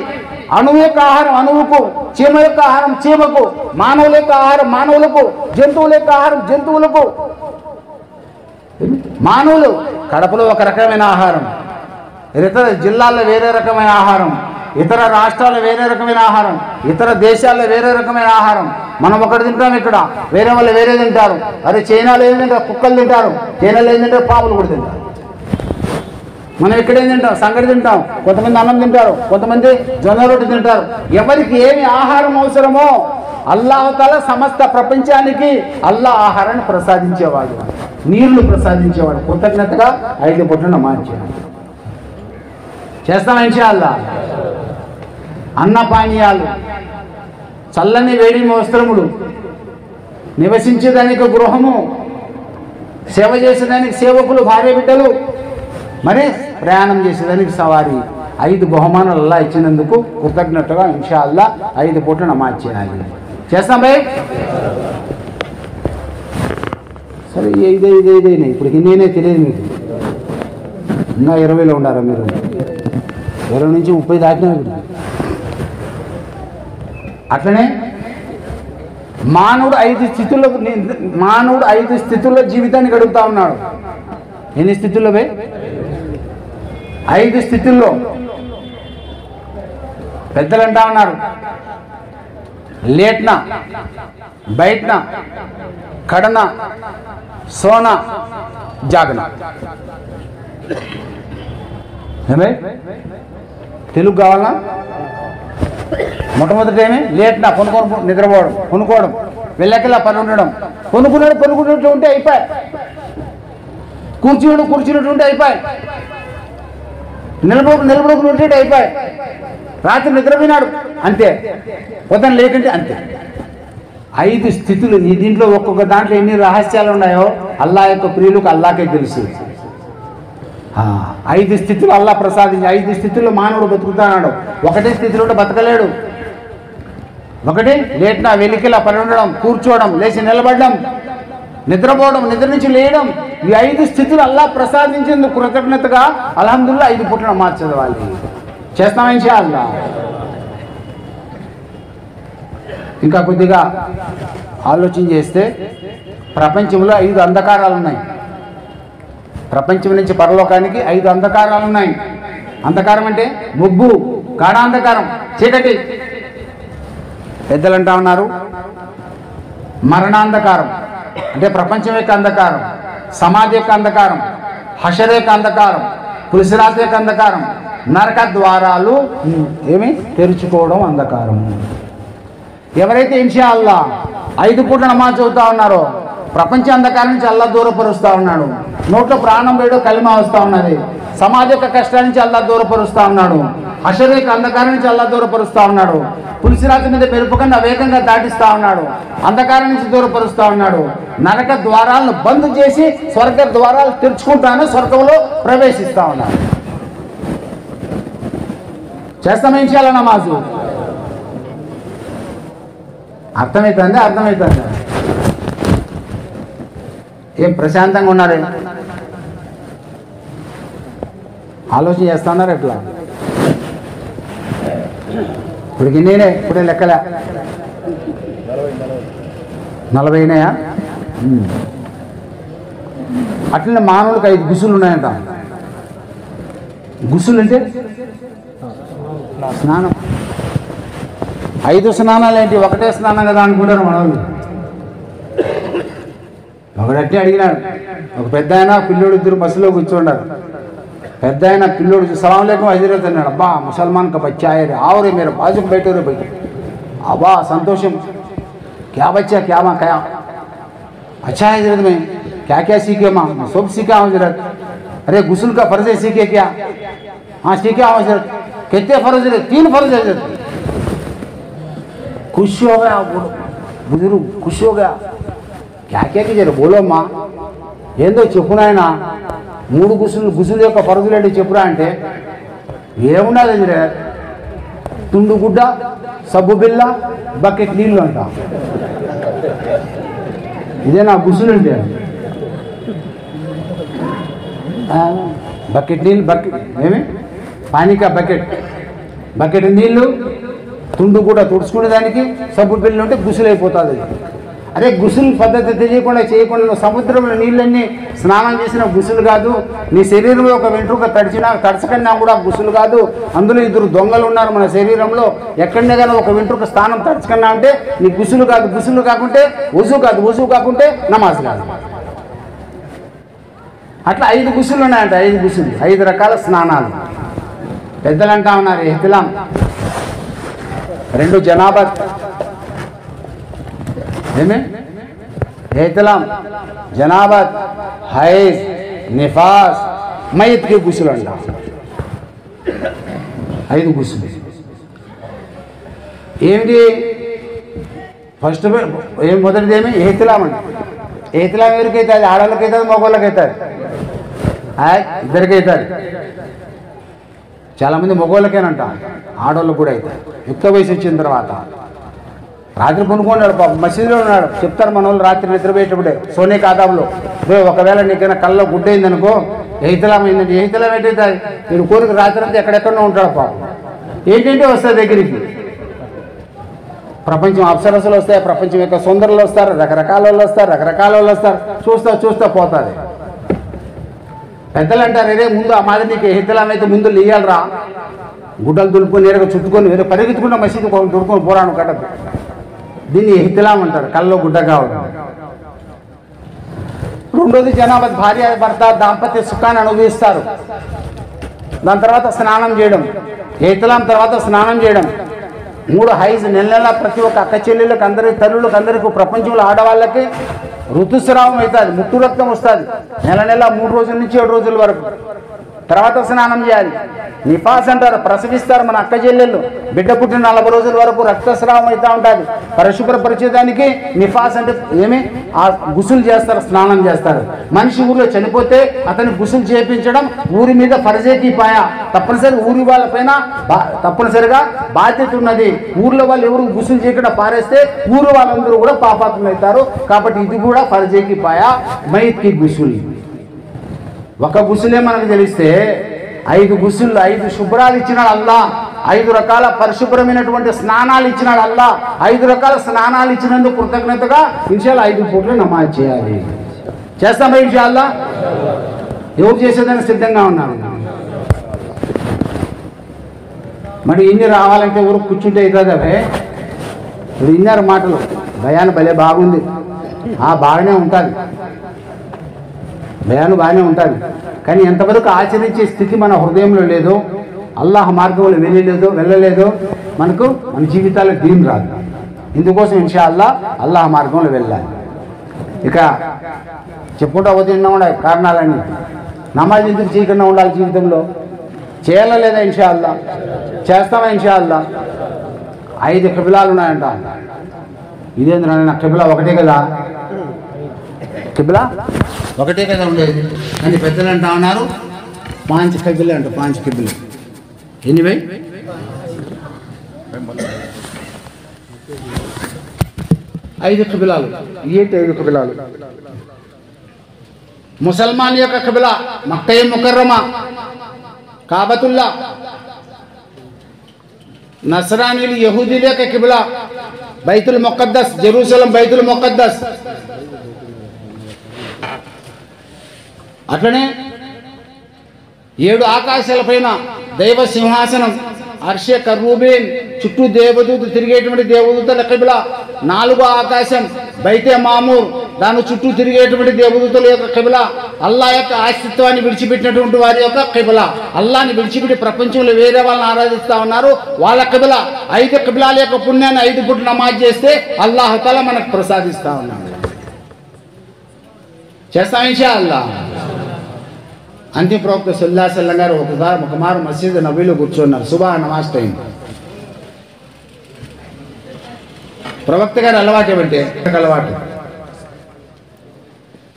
అణువు యొక్క ఆహారం అణువుకు, చీమ యొక్క ఆహారం చీమకు, మానవుల యొక్క ఆహారం మానవులకు, జంతువుల యొక్క ఆహారం జంతువులకు. మానవులు కడపలో ఒక రకమైన ఆహారం, ఇతర జిల్లాల్లో వేరే రకమైన ఆహారం, ఇతర రాష్ట్రాల్లో వేరే రకమైన ఆహారం, ఇతర దేశాల్లో వేరే రకమైన ఆహారం. మనం ఒకటి తింటాం, ఇక్కడ వేరే వాళ్ళు వేరే తింటారు. అదే చైనాలో ఏం తింటారు, కుక్కలు తింటారు, చైనాలో ఏం తింటారు, పాములు కూడా తింటారు. మనం ఇక్కడ ఏం తింటాం, సంగటి తింటాం, కొంతమంది అన్నం తింటారు, కొంతమంది జొన్న రొట్టె తింటారు. ఎవరికి ఏమి ఆహారం అవసరమో అల్లాహ్ తఆలా సమస్త ప్రపంచానికి అల్లా ఆహారాన్ని ప్రసాదించేవాడు, నీళ్లు ప్రసాదించేవాడు. కృతజ్ఞతగా 5 పూటలు నమాజ్ చేస్తాం ఇన్షాల్లా. అన్న పానీయాలు, చల్లని వేడి వస్త్రములు, నివసించేదానికి గృహము, సేవ చేసేదానికి సేవకులు, భార్య బిడ్డలు, మరి ప్రయాణం చేసేదానికి సవారీ. 5 బహుమానాలు అల్లా ఇచ్చినందుకు కృతజ్ఞతగా ఇన్షా అల్లా 5 పూట్ల నమాజ్ చేయాలి. చేస్తాం భయ్? సరే ఇదే ఇప్పుడు నేనే తెలియదు మీకు. ఇంకా 20లో ఉండారా మీరు? 20 నుంచి 30 దాటినా. అట్లనే మానవుడు 5 స్థితుల్లో జీవితాన్ని గడుపుతా ఉన్నాడు. ఎన్ని స్థితుల్లో భయ్? 5 స్థితుల్లో. పెద్దలు అంటా ఉన్నారు, లేట్న, బయటన, కడన, సోన, జాగన. ఏమే తెలుగు కావాలన్నా? మొట్టమొదటి ఏమి? లేట్న, నిద్రపోవడం, కొనుక్కోవడం, వెళ్ళకెళ్ళా పని ఉండడం. కొనుక్కున్నట్టు ఉంటే అయిపోయి, కూర్చున్నట్టు ఉంటే అయిపోయి, నిలబడుకుంటే అయిపోయి, రాత్రి నిద్రపోయినాడు అంతే, పొద్దున లేకుంటే అంతే. 5 స్థితులు. ఈ దీంట్లో ఒక్కొక్క దాంట్లో ఎన్ని రహస్యాలు ఉన్నాయో అల్లా యొక్క ప్రియులకు అల్లాకే తెలుసు. 5 స్థితులు అల్లా ప్రసాదించి 5 స్థితుల్లో మానవుడు బతుకుతున్నాడు. ఒకటే స్థితిలో బతకలేడు. ఒకటి లేట్నా, వెలికిలా పని ఉండడం, కూర్చోవడం, లేచి నిలబడడం, నిద్రపోవడం, నిద్ర నుంచి లేయడం. ఈ 5 స్థితులు అల్లా ప్రసాదించేందుకు కృతజ్ఞతగా అల్హమ్దులిల్లాహ్ 5 పూట్ల నమాజ్ చదవాలి. చేస్తాం ఇన్షా అల్లా. ఇంకా కొద్దిగా ఆలోచన చేస్తే ప్రపంచంలో 5 అంధకారాలు ఉన్నాయి. ప్రపంచం నుంచి పరలోకానికి 5 అంధకారాలు ఉన్నాయి. అంధకారం అంటే ముగ్గు, గాఢాంధకారం, చీకటి. పెద్దలు అంటా ఉన్నారు మరణాంధకారం అంటే ప్రపంచం యొక్క అంధకారం, సమాజం యొక్క అంధకారం, హషర్ యొక్క అంధకారం, పులిసిరాత యొక్క అంధకారం, నరక ద్వారాలు ఏమి తెరుచుకోవడం అంధకారం. ఎవరైతే ఇన్షా అల్లా 5 పూట్ల నమాజ్ చదువుతా ఉన్నారో ప్రపంచ అంధకారం నుంచి అల్లా దూరపరుస్తూ ఉన్నాడు. నోట్లో ప్రాణం వేయడం కలిమా వస్తూ ఉన్నది. సమాజ యొక్క కష్టాల నుంచి అల్లా దూరపరుస్తూ ఉన్నాడు. హషర్ యొక్క అంధకారం నుంచి అల్లా దూరపరుస్తూ ఉన్నాడు. పులిసిరాతి మీద మెరుపు కన్నా వేగంగా దాటిస్తూ ఉన్నాడు. అంధకారం నుంచి దూరపరుస్తూ ఉన్నాడు. నరక ద్వారాలను బంద్ చేసి స్వర్గ ద్వారాలు తెరుచుకుంటాను, స్వర్గంలో ప్రవేశిస్తూ ఉన్నాడు. చేస్తాం ఇన్షా అల్లా నమాజు. అర్థమవుతుంది. ఏం ప్రశాంతంగా ఉన్నారే? ఆలోచన చేస్తా ఉన్నారు ఎట్లా? ఇప్పుడే లెక్కలే 40 అయినాయా? అట్లనే మానవులకు 5 గుసులు ఉన్నాయంట. గుసులు అంటే స్నానం. 5 స్నానాలు ఏంటి? ఒకటే స్నానం కదా అనుకుంటారు మనోళ్ళు. ఒకడట్టి అడిగినాడు. ఒక పెద్ద ఆయన పిల్లోడు, 2 బస్సులో కూర్చోండారు. పెద్ద ఆయన పిల్లోడు సలాం లేకం హజరత్ అన్నాడు. అబ్బా ముసల్మాన్ కా బచ్చా है आओ मेरे बाजू में बैठो रे भाई. अब्बा संतोषम क्या बच्चा क्या माँ क्या अच्छा है हजरत में क्या क्या सीखे माँ? सब सीखा हूँ हजरत. अरे गुस्ल का फर्ज है सीखे क्या? हाँ सीखे हूँ हजरत. कितने फर्ज है? 3 फर्ज है हजरत. खुश हो गया बुजुर्ग, खुश हो गया. क्या क्या कीजिए बोलो माँ. ఏందో చెప్పునాయన 3 గుసులు యొక్క పరుగులేంటి చెప్పురా అంటే ఏమున్నది రే? తుండు గుడ్డ, సబ్బు బిల్ల, బకెట్ నీళ్ళు అంట. ఇదే నా గుసులు అంటే. బకెట్ నీళ్ళు, ఏమి పానీకా బకెట్ నీళ్ళు, తుండు కూడా తుడుచుకునే దానికి సబ్బు బిల్లు ఉంటే గుసులు అయిపోతుంది. అరే గుసులు పద్ధతి తెలియకుండా చేయకుండా సముద్రంలో నీళ్ళన్నీ స్నానం చేసిన గుసులు కాదు. నీ శరీరంలో ఒక వెంట్రుక తడిచకన్నా కూడా గుసులు కాదు. అందులో 2 దొంగలు ఉన్నారు మన శరీరంలో. ఎక్కడనే కానీ ఒక వెంట్రుక స్థానం తడిచకన్నా అంటే నీ గుసులు కాదు. గుసులు కాకుంటే వజూ కాదు. వజూ కాకుంటే నమాజ్ కాదు. అట్లా 5 గుసులు ఉన్నాయంట. 5 గుసులు, 5 రకాల స్నానాలు. పెద్దలు అంటా ఉన్నారు ఎహ్తిలాం 2 జనాబత్. ఏమే ఎహ్తిలాం, జనాబత్, హైజ్, నిఫాస్, మయ్యత్కి గుసులు అంట. 5 గుసులు ఏమిటి? ఫస్ట్ మొదటిది ఏమి? ఎహ్తిలాం అంట. ఎహ్తిలాం ఎవరికైతే అది ఆడవాళ్ళకైతే మగవాళ్ళకైతుంది ఇద్దరికైతుంది చాలామంది మగవాళ్ళకేనంట ఆడవాళ్ళకు కూడా అవుతాయి యుక్త వయసు వచ్చిన తర్వాత రాత్రి కొనుక్కున్నాడు మసీదులో ఉన్నాడు చెప్తారు మన వాళ్ళు రాత్రి నిద్రపోయేటప్పుడే సోనే కాదాంలో ఒకవేళ నీకైనా కళ్ళలో గుడ్డైందనుకో ఎహ్తిలాం అయిందంటే ఎహ్తిలాం ఏంటైతే వీడు కోరిక రాత్రి అంతా ఎక్కడెక్కడో ఉంటాడు పాపం ఏంటంటే వస్తుంది దగ్గరికి ప్రపంచం అప్సరసలు వస్తాయి ప్రపంచం యొక్క సుందరులు వస్తారు రకరకాల వాళ్ళు వస్తారు రకరకాల వాళ్ళు వస్తారు చూస్తా పోతుంది పెద్దలు అంటారు అదే ముందు ఆ మాదిరి నీకు ఎహ్తిలాం అయితే ముందు లియాలరా గుడ్డలు దులుపుకొని నేరుగా చుట్టుకొని వేరే పరిగెత్తుకున్న మసీదు దుడుకొని పోరాను కట్టదు దీన్ని ఎహ్తిలాం అంటారు కళ్ళలో గుడ్డ కావడం రెండోది జనాభా భార్య భర్త దాంపత్య సుఖాన్ని అనుభవిస్తారు దాని తర్వాత స్నానం చేయడం ఎహ్తిలాం తర్వాత స్నానం చేయడం 3 హైజ్ నెల ప్రతి ఒక్క అక్క చెల్లెళ్ళకి అందరికి తల్లులకు అందరికీ ప్రపంచంలో ఆడవాళ్ళకి ఋతుస్రావం అవుతుంది ముట్టు రక్తం వస్తుంది నెల 3 రోజుల నుంచి 7 రోజుల వరకు తర్వాత స్నానం చేయాలి నిఫాస్ అంటారు ప్రసవిస్తారు మన అక్క చెల్లెళ్ళు బిడ్డ పుట్టిన 40 రోజుల వరకు రక్తస్రావం అవుతూ ఉంటుంది పరిశుభ్రపరిచేదానికి నిఫాస్ అంటే ఏమి ఆ గుసులు చేస్తారు స్నానం చేస్తారు మనిషి ఊరిలో చనిపోతే అతని గుసులు చేయించడం ఊరి మీద ఫర్జేకి పాయ తప్పనిసరి ఊరి వాళ్ళపైన తప్పనిసరిగా బాధ్యత ఉన్నది ఊర్లో వాళ్ళు ఎవరు గుసులు చేయకుండా పారేస్తే ఊరు వాళ్ళందరూ కూడా పాపాత్ములు అవుతారు కాబట్టి ఇది కూడా ఫర్జేకి పాయ మైత్కి గుసులు ఒక గుసులే మనకు తెలిస్తే 5 గుసులు 5 శుభ్రాలు ఇచ్చినాడు అల్లా 5 రకాల పరిశుభ్రమైనటువంటి స్నానాలు ఇచ్చినాడు అల్లా 5 రకాల స్నానాలు ఇచ్చినందుకు కృతజ్ఞతగా ఇన్షాల్లా 5 పూట్లు నమాజ్ చేయాలి చేస్తామా ఇన్షాల్లా ఎవరు చేసేదాన్ని సిద్ధంగా ఉన్నాను మరి ఇన్ని రావాలంటే ఊరు కూర్చుంటే అవుతుంది అవే ఇప్పుడు ఇన్నారు మాటలు భయాన్ని భలే బాగుంది బాగానే ఉంటుంది భయాన్ని బాగానే ఉంటుంది కానీ ఎంతవరకు ఆచరించే స్థితి మన హృదయంలో లేదో అల్లాహ్ మార్గంలో వెళ్ళలేదో మనకు మన జీవితాల్లో దీన్ రాదు ఇందుకోసం ఇన్షాల్లా అల్లాహ్ మార్గంలో వెళ్ళాలి ఇక చెప్పుకుంటూ అవుతున్నా ఉండాలి కారణాలన్నీ నమాజ్ ఎందుకు చేయకుండా ఉండాలి జీవితంలో చేయాలా లేదా ఇన్షాల్లా చేస్తామా ఇన్షాల్లా 5 కిబిలాలు ఉన్నాయంట ఇదేంద్ర నా కిబిలా ఒకటే కదా కిబిలా ఒకటే కదా ఉండేది అని పెద్దలు అంటా ఉన్నారు 5 కిబిలే అంట 5 కిబిలే ఎనివే 5 కిబిలాలు ఏంటి 5 కిబిలాలు ముసల్మాన్ యొక్క కిబిలా మక్కా ముకర్రమా కాబతుల్లా నస్రానీలు యహూదీల యొక్క కిబిలా బైతుల్ ముఖద్దస్ జెరూసలం బైతుల్ ముఖద్దస్ అట్లనే 7 ఆకాశాలపైన దైవ సింహాసనం అర్షే కర్రూబీన్ చుట్టూ దేవదూత తిరిగేటువంటి దేవదూతల కిబిలా 4వ ఆకాశం బైతే మామూర్ దాని చుట్టూ తిరిగేటువంటి దేవదూతల యొక్క కిబిలా అల్లా యొక్క ఆస్తిత్వాన్ని విడిచిపెట్టినటువంటి వారి యొక్క కిబిలా అల్లాని విడిచిపెట్టి ప్రపంచంలో వేరే వాళ్ళని ఆరాధిస్తూ ఉన్నారు వాళ్ళ కిబిలా 5 కిబిలాల యొక్క పుణ్యాన్ని 5 పూట నమాజ్ చేస్తే అల్లాహ్ తఆలా మనకు ప్రసాదిస్తూ ఉన్నాడు చేస్తాం ఇన్షాల్లా అంతిమ ప్రవక్త సల్లల్లాహు అలైహి వసల్లం గారు ఒకమారు మసీద్ నబీలో కూర్చున్నారు సుబహ నమాజ్ టైం ప్రవక్త గారు అలవాటు ఏమంటే అలవాటు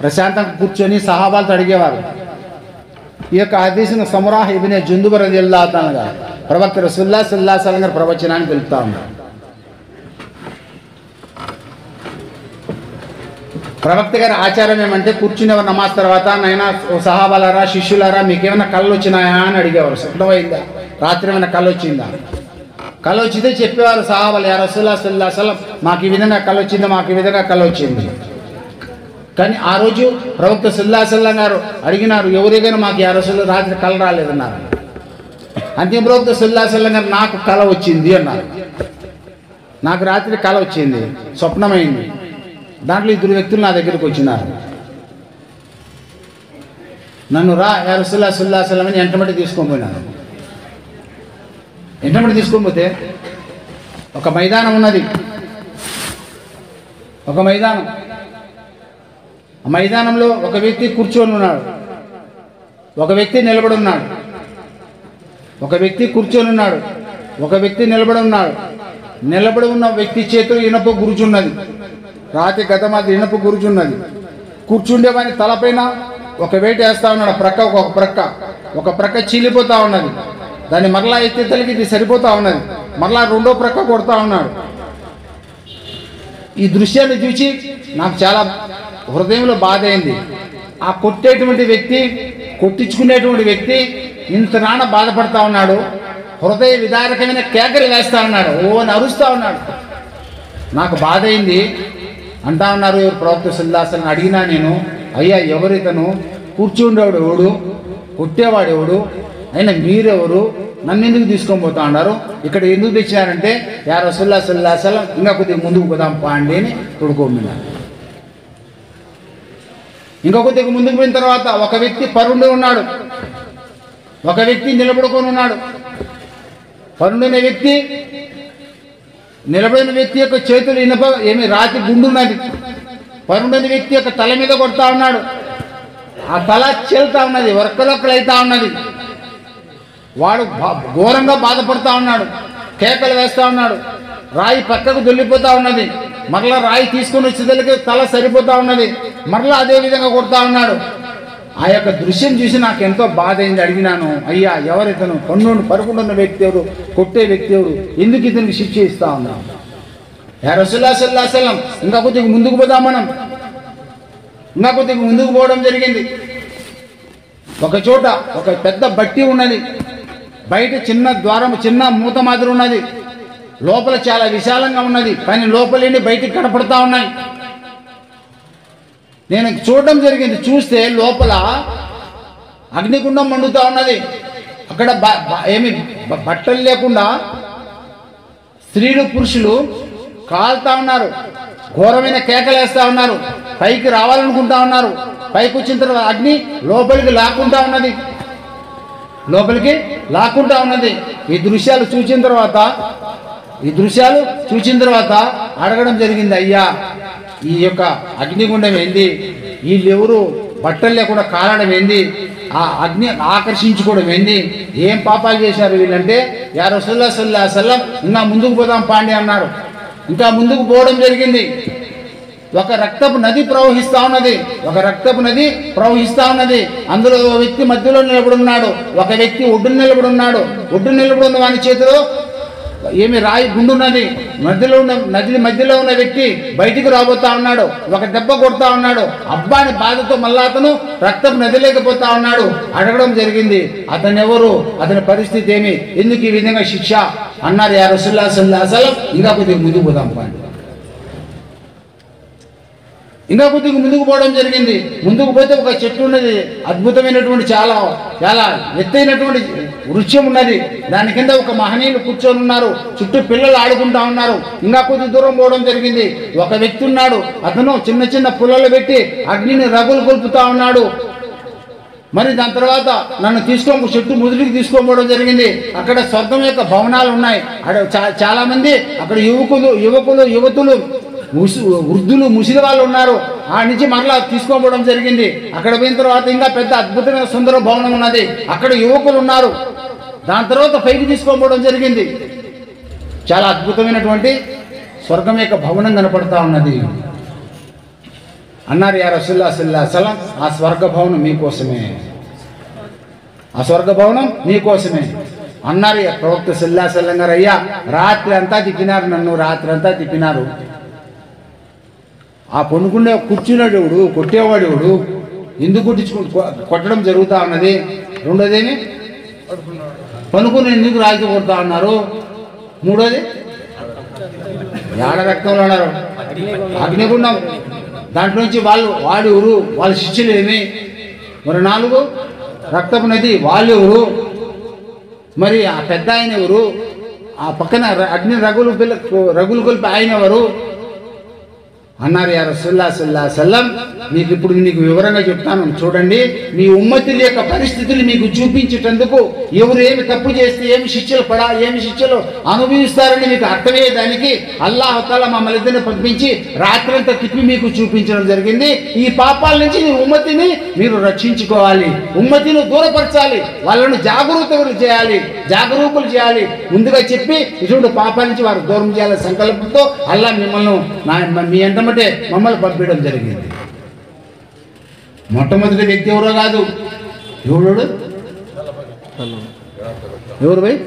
ప్రశాంతంగా కూర్చొని సహాబాలతో అడిగేవారు ఈ యొక్క హదీసును సమురాహ్ ఇబ్నే జుందుబ్ రలియల్లాహు తఆలా గారు ప్రవక్త రసూలుల్లాహి సల్లల్లాహు అలైహి వసల్లం గారు ప్రవచనాన్ని తెలుపుతా ఉన్నారు ప్రవక్త గారి ఆచారం ఏమంటే కూర్చునేవారు నమాజ్ తర్వాత నైనా సహాబాలారా శిష్యులారా మీకేమైనా కళ్ళు వచ్చినాయా అని అడిగేవారు శుభ్రమైందా రాత్రి ఏమైనా కళ్ళు వచ్చిందా కళ్ళు వచ్చిందే చెప్పేవారు సహాబాలు యా రసూలుల్లాహి సల్లల్లాహు అలైహి వసల్లం మాకు ఈ విధంగా కళ్ళు వచ్చింది మాకు ఈ విధంగా కళ్ళు వచ్చింది కానీ ఆ రోజు ప్రవక్త సల్లల్లాహు అలైహి వసల్లం గారు అడిగినారు ఎవరికైనా మాకు యా రసూలుల్లాహి రాత్రి కళ రాలేదన్నారు అంతిమ ప్రవక్త సల్లల్లాహు అలైహి వసల్లం గారు నాకు కళ వచ్చింది అన్నారు నాకు రాత్రి కళ వచ్చింది స్వప్నమైంది దాంట్లో 2 వ్యక్తులు నా దగ్గరికి వచ్చినారు నన్ను యా రసూలుల్లాహి సల్లల్లాహు అలైహి వసల్లం ఎంటబడి తీసుకొని పోయినారు ఎంటబడి తీసుకొని పోతే ఒక మైదానం ఉన్నది ఒక మైదానం ఆ మైదానంలో ఒక వ్యక్తి కూర్చొని ఉన్నాడు ఒక వ్యక్తి నిలబడి ఉన్నాడు ఒక వ్యక్తి కూర్చొని ఉన్నాడు ఒక వ్యక్తి నిలబడి ఉన్నాడు నిలబడి ఉన్న వ్యక్తి చేతిలో ఇనప గురుచున్నది రాతి గతమాది ఇనప గురుచున్నది కూర్చుండేవాని తలపైన ఒక వేట వేస్తా ఉన్నాడు, ఒక ప్రక్క చీలిపోతా ఉన్నది. దాన్ని మరలా ఎత్తేతలకి ఇది సరిపోతా ఉన్నది, మరలా రెండో ప్రక్క కొడతా ఉన్నాడు. ఈ దృశ్యాన్ని చూసి నాకు చాలా హృదయంలో బాధ అయింది. ఆ కొట్టేటువంటి వ్యక్తి, కొట్టించుకునేటువంటి వ్యక్తి ఇంత నాన్న బాధపడతా ఉన్నాడు, హృదయ విదారకమైన కేకలు వేస్తా ఉన్నాడు, ఓ అని అరుస్తూ ఉన్నాడు. నాకు బాధ అయింది. అంటా ఉన్నారు ఎవరు, ప్రవక్త సల్లల్లాహు అలైహి వసల్లం. అడిగినా నేను, అయ్యా ఎవరితను, కూర్చుండేవాడు ఎవడు, కొట్టేవాడు ఎవడు, అయినా మీరెవరు, నన్ను ఎందుకు తీసుకొని పోతా ఉన్నారు, ఇక్కడ ఎందుకు తెచ్చినారంటే, యా రసూలుల్లాహి సల్లల్లాహు అలైహి వసల్లం ఇంకా కొద్దిగా ముందుకు పోదాం పాండి అని తొడుకోమన్నారు. ఇంకా కొద్దిగా ముందుకు పోయిన తర్వాత ఒక వ్యక్తి పరుండి ఉన్నాడు, ఒక వ్యక్తి నిలబడుకొని ఉన్నాడు. పరుండిన వ్యక్తి, నిలబడిన వ్యక్తి యొక్క చేతులు ఇనప రాతి గుండున్నది. పరుండిన వ్యక్తి యొక్క తల మీద కొడతా ఉన్నాడు. ఆ తల చెల్తా ఉన్నది, వర్కలొక్కలైతా ఉన్నది. వాడు ఘోరంగా బాధపడతా ఉన్నాడు, కేకలు వేస్తా ఉన్నాడు. రాయి పక్కకు దొల్లిపోతా ఉన్నది, మరలా రాయి తీసుకొని వచ్చేసరికి తల సరిపోతా ఉన్నది, మరలా అదే విధంగా కొడతా ఉన్నాడు. ఆ యొక్క దృశ్యం చూసి నాకు ఎంతో బాధ అయింది. అడిగినాను, అయ్యా ఎవరితను, పరుకుంటున్న వ్యక్తి ఎవరు, కొట్టే వ్యక్తి ఎవరు, ఎందుకు ఇతనికి శిక్ష ఇస్తా ఉన్నాం? యా రసూలుల్లాహి సల్లల్లాహు అలైహి వసల్లం ఇంకా కొద్దిగా ముందుకు పోదాం మనం. ఇంకా కొద్దిగా ముందుకు పోవడం జరిగింది. ఒక చోట ఒక పెద్ద బట్టి ఉన్నది, బయట చిన్న ద్వారం, చిన్న మూత మాదిరి ఉన్నది, లోపల చాలా విశాలంగా ఉన్నది, కానీ లోపలేని బయటికి కనపడతా ఉన్నాయి. నేను చూడడం జరిగింది. చూస్తే లోపల అగ్నిగుండం మండుతా ఉన్నది. అక్కడ ఏమి బట్టలు లేకుండా స్త్రీలు పురుషులు కాలుతా ఉన్నారు, ఘోరమైన కేకలేస్తా ఉన్నారు, పైకి రావాలనుకుంటా ఉన్నారు. పైకి వచ్చిన తర్వాత అగ్ని లోపలికి లాక్కుంటా ఉన్నది. ఈ దృశ్యాలు చూసిన తర్వాత అడగడం జరిగింది, అయ్యా ఈ యొక్క అగ్నిగుండం ఏంది, వీళ్ళెవరు బట్టలు లేకుండా కాలడం ఏంది, ఆ అగ్ని ఆకర్షించుకోవడం ఏంది, ఏం పాపాలు చేశారు వీళ్ళంటే, యా రసూలుల్లాహి సల్లల్లాహు అలైహి వసల్లం ఇంకా ముందుకు పోదాం పాండి అన్నారు. ఇంకా ముందుకు పోవడం జరిగింది. ఒక రక్తపు నది ప్రవహిస్తా ఉన్నది. అందులో ఒక వ్యక్తి మధ్యలో నిలబడున్నాడు, ఒక వ్యక్తి ఒడ్డున నిలబడున్నాడు. ఒడ్డు నిలబడున్న వాని చేతిలో రాయి గుండున్నది. మధ్యలో ఉన్న వ్యక్తి బయటికి రాబోతా ఉన్నాడు, ఒక దెబ్బ కొడతా ఉన్నాడు. అబ్బాని బాధతో మళ్ళా అతను రక్తం నదిలేకపోతా ఉన్నాడు. అడగడం జరిగింది, అతను ఎవరు, అతని పరిస్థితి ఏమి, ఎందుకు ఈ విధంగా శిక్ష అన్నారు. యా రసూలుల్లాహి సల్లల్లాహు అలైహి వసల్లం ఇంకా కొద్దిగా ముందుకు పోదాం పాండి. ఇంకా కొద్దిగా ముందుకు పోవడం జరిగింది. ముందుకు పోతే ఒక చెట్టు ఉన్నది, అద్భుతమైనటువంటి చాలా ఎత్తైనటువంటి వృక్షం ఉన్నది. దాని కింద ఒక మహనీయులు కూర్చొని ఉన్నారు, చుట్టూ పిల్లలు ఆడుకుంటా ఉన్నారు. ఇంకా కొద్ది దూరం పోవడం జరిగింది. ఒక వ్యక్తి ఉన్నాడు, అతను చిన్న చిన్న పుల్లలు పెట్టి అగ్నిని రగులు కొలుపుతా ఉన్నాడు. మరి దాని తర్వాత నన్ను చెట్టు ముదుటికి తీసుకోపోవడం జరిగింది. అక్కడ స్వర్గం యొక్క భవనాలు ఉన్నాయి. చాలా మంది అక్కడ యువతులు వృద్ధులు ముసిలి వాళ్ళు ఉన్నారు. ఆ నుంచి మరలా తీసుకోపోవడం జరిగింది. అక్కడ పోయిన తర్వాత ఇంకా పెద్ద అద్భుతమైన సుందర భవనం ఉన్నది, అక్కడ యువకులు ఉన్నారు. దాని తర్వాత పైకి తీసుకోపోవడం జరిగింది. చాలా అద్భుతమైనటువంటి స్వర్గం యొక్క భవనం కనపడతా ఉన్నది. అన్నారు, యా రసూలుల్లాహి సల్లల్లాహు అలైహి వసల్లం ఆ స్వర్గ భవనం మీకోసమే అన్నారు. ప్రవక్త సల్లల్లాహు అలైహి వసల్లం గారు, అయ్యా రాత్రి అంతా తిప్పినారు. ఆ కూర్చునేవాడు కొట్టేవాడు ఎందుకు కొట్టడం జరుగుతూ ఉన్నది. రెండోదేమి పనుకుని ఎందుకు రాజు కొడతా ఉన్నారు. మూడోది ఏడ రక్తంలో ఉన్నారు, అగ్నిగుండం, దాంట్లో నుంచి వాడు ఎవరు, వాళ్ళ శిష్యులు ఏమి. మరి 4 రక్తపు నది, వాళ్ళు ఎవరు, మరి ఆ పెద్ద ఆయన ఎవరు, ఆ పక్కన అగ్ని రగులు కొలిపి ఆయన ఎవరు అన్నారు. యా రసూలుల్లాహి సల్లల్లాహు అలైహి వసల్లం మీకు ఇప్పుడు వివరంగా చెప్తాను చూడండి. మీ ఉమ్మతుల యొక్క పరిస్థితులు మీకు చూపించేటందుకు ఎవరు ఏమి తప్పు చేస్తే ఏమి శిక్షలు అనుభవిస్తారని మీకు అర్థమయ్యేదానికి అల్లాహ్ తఆలా మమ్మల్ని ఇద్దరిని పంపించి రాత్రంతా తిప్పి మీకు చూపించడం జరిగింది. ఈ పాపాల నుంచి మీ ఉమ్మతిని మీరు రక్షించుకోవాలి, ఉమ్మతిని దూరపరచాలి, వాళ్ళను జాగరూకులు చేయాలి ముందుగా చెప్పి ఇటువంటి పాపాల నుంచి వారు దూరం చేయాలనే సంకల్పంతో అల్లాహ్ మిమ్మల్ని మీ ఎంటమంటే మమ్మల్ని పంపించడం జరిగింది. మొట్టమొదటి వ్యక్తి ఎవరో కాదు, ఎవడు ఎవరు పోయి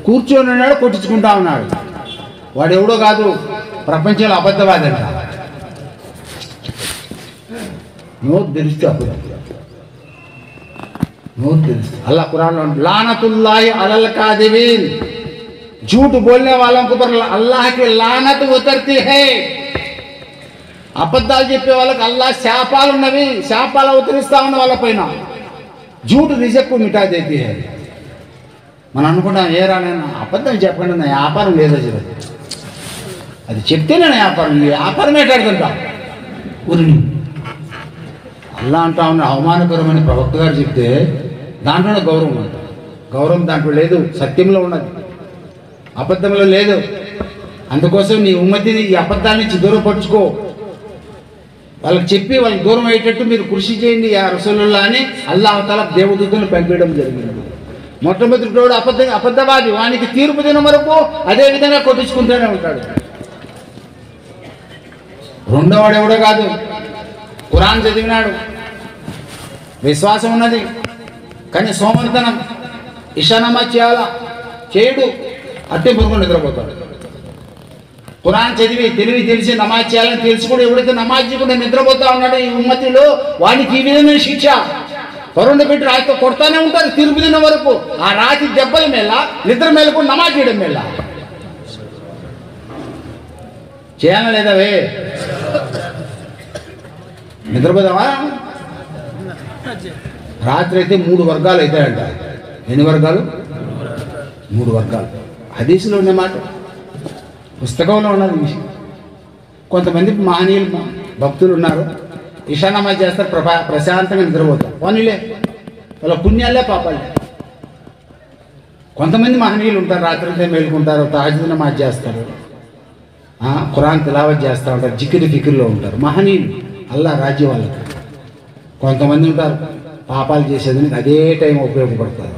కూర్చొని ఉన్నాడు, కొట్టించుకుంటా ఉన్నాడు. వాడు ఎవడో కాదు, ప్రపంచంలో అబద్ధవాది అంట. నోరు తెరిస్తే అబద్ధం, नोट अल्लाह कुरान लानतुल्लाहि अलल कादिबीन, झूठ बोलने वालों के ऊपर अल्लाह की लानत उतरती है. అబద్ధాలు చెప్పే వాళ్ళకి అల్లాహ్ శాపాలు ఉన్నవి, శాపాలు ఉత్తరిస్తా ఉన్న వాళ్ళ పైన. झूठ रिज़्क़ को मिटा देती है. మనం అనుకుంటాం ఏరా నేను అబద్ధం చెప్పకుండా నా వ్యాపారం లేదు అసలు, అది చెప్తేనే నా వ్యాపారం, ఈ వ్యాపారం ఎట్లాడుతుంటా ఊరిని అల్లా అంటా ఉన్న అవమానకరమైన ప్రవక్త గారు చెప్తే దాంట్లోనే గౌరవం ఉంది. గౌరవం దాంట్లో లేదు, సత్యంలో ఉన్నది, అబద్ధంలో లేదు. అందుకోసం నీ ఉమ్మతిని ఈ అబద్ధాల నుంచి దూరపరుచుకో, వాళ్ళకి చెప్పి వాళ్ళకి దూరం అయ్యేటట్టు మీరు కృషి చేయండి యా రసూలుల్లాహ్ అని అల్లాహ్ తఆలా దేవదూతలను పంపించడం జరిగింది. మొట్టమొదటి అబద్ధవాది, వానికి తీర్పు దినం వరకు అదే విధంగా కొట్టించుకుంటూనే ఉంటాడు. రెండోవాడు ఎవడో కాదు, ఖురాన్ చదివినాడు, విశ్వాసం ఉన్నది, కానీ సోమరితనం, ఇషానమాజ్ చేయాలా చేయడు, అట్టే పురుగుని నిద్రపోతాడు. ఖురాన్ చదివి తెలివి తెలిసి నమాజ్ చేయాలని తెలిసి కూడా ఎవడైతే నమాజ్ చేయకుండా నిద్రపోతా ఉన్నాడో ఈ ఉమ్మతిలో వానికి ఈ విధమైన శిక్ష. పరుండ పెట్టి రాయితో కొడతానే ఉంటారు తీర్పు దినం వరకు. ఆ రాతి దెబ్బల మేళ, నిద్ర మేలకు నమాజ్ చేయడం మేళ. చేయాలా లేదా వే నిద్రపోదామా? రాత్రి అయితే 3 వర్గాలు అవుతాయంట. ఎన్ని వర్గాలు? 3 వర్గాలు. హదీసులో ఉన్న మాట, పుస్తకంలో ఉన్నది విషయం. కొంతమంది మహనీయులు భక్తులు ఉన్నారు, ఇషానమాజ్ చేస్తారు, ప్రశాంతంగా నిద్రపోతారు. పోనీలే, వాళ్ళ పుణ్యాలే పాపాలే. కొంతమంది మహనీయులు ఉంటారు, రాత్రి మేలుకుంటారు, తహజ్జుద్ నమాజ్ చేస్తారు, ఖురాన్ తిలావత్ చేస్తూ ఉంటారు, జిక్ర్ ఫిక్ర్లో ఉంటారు. మహనీయులు అల్లా రాజ్యం వాళ్ళకి. కొంతమంది ఉంటారు పాపాలు చేసేదని అదే టైం ఉపయోగపడతారు.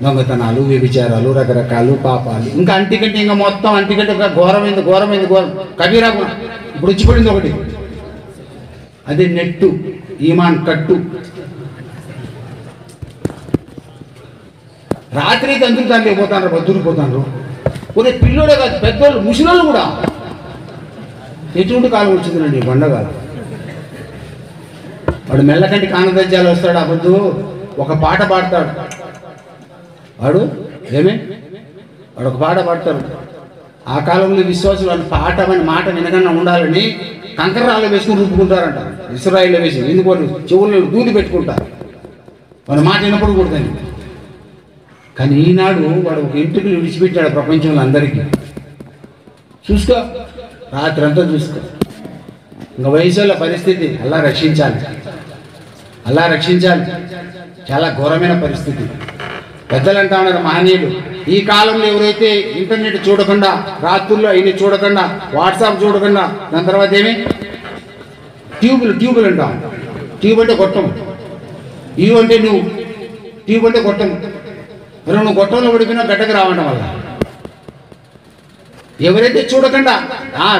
దొంగతనాలు, వ్యభిచారాలు, రకరకాలు పాపాలు, ఇంకా అంటికంటే ఇంకా మొత్తం అంటికంటే ఘోరమైంది ఘోరమైంది ఘోరం. కబీరా గుణ ఇప్పుడు వచ్చిపడింది ఒకటి, అదే నెట్టు, ఈమాన్ కట్టు. రాత్రి అయితే అందుకు దాంట్లో పోతాను, బద్దూరిపోతాను. కొన్ని పిల్లోడే కాదు, పెద్దోళ్ళు, ముసలోళ్ళు కూడా. ఎటువంటి కాలం వచ్చిందండి బండగాలం. వాడు మెల్లకంటి కానదజ్జాలు వస్తాడు, ఆ పొద్దు ఒక పాట పాడతాడు. వాడు ఒక పాట పాడతాడు. ఆ కాలంలో విశ్వాసులు వాళ్ళు పాట అనే మాట వినకన్నా ఉండాలని కంకరాలు వేసుకుని రూపుకుంటారంట, ఇస్రాయిల్లో వేసి. ఎందుకు చెవుల్లో దూది పెట్టుకుంటారు, వాళ్ళ మాట వినపడకూడదని. కానీ ఈనాడు వాడు ఒక ఇంటికి విడిచిపెట్టాడు ప్రపంచంలో అందరికీ. చూసుకో, రాత్రి అంతా చూసుకో. ఇంకా వయసుల పరిస్థితి అల్లా రక్షించాలి, అల్లా రక్షించాలి. చాలా ఘోరమైన పరిస్థితి. పెద్దలు అంటా ఉన్నారు మహనీయులు, ఈ కాలంలో ఎవరైతే ఇంటర్నెట్ చూడకుండా, రాత్రుల్లో ఇన్ని చూడకుండా, వాట్సాప్ చూడకుండా, దాని తర్వాత ఏమి ట్యూబులు అంటాం. ట్యూబ్ అంటే గొట్టం, ఇవి అంటే నువ్వు, ట్యూబ్ అంటే గొట్టం. నువ్వు గొట్టంలో పడిపోయినా గడ్డకు రావడం వల్ల. ఎవరైతే చూడకుండా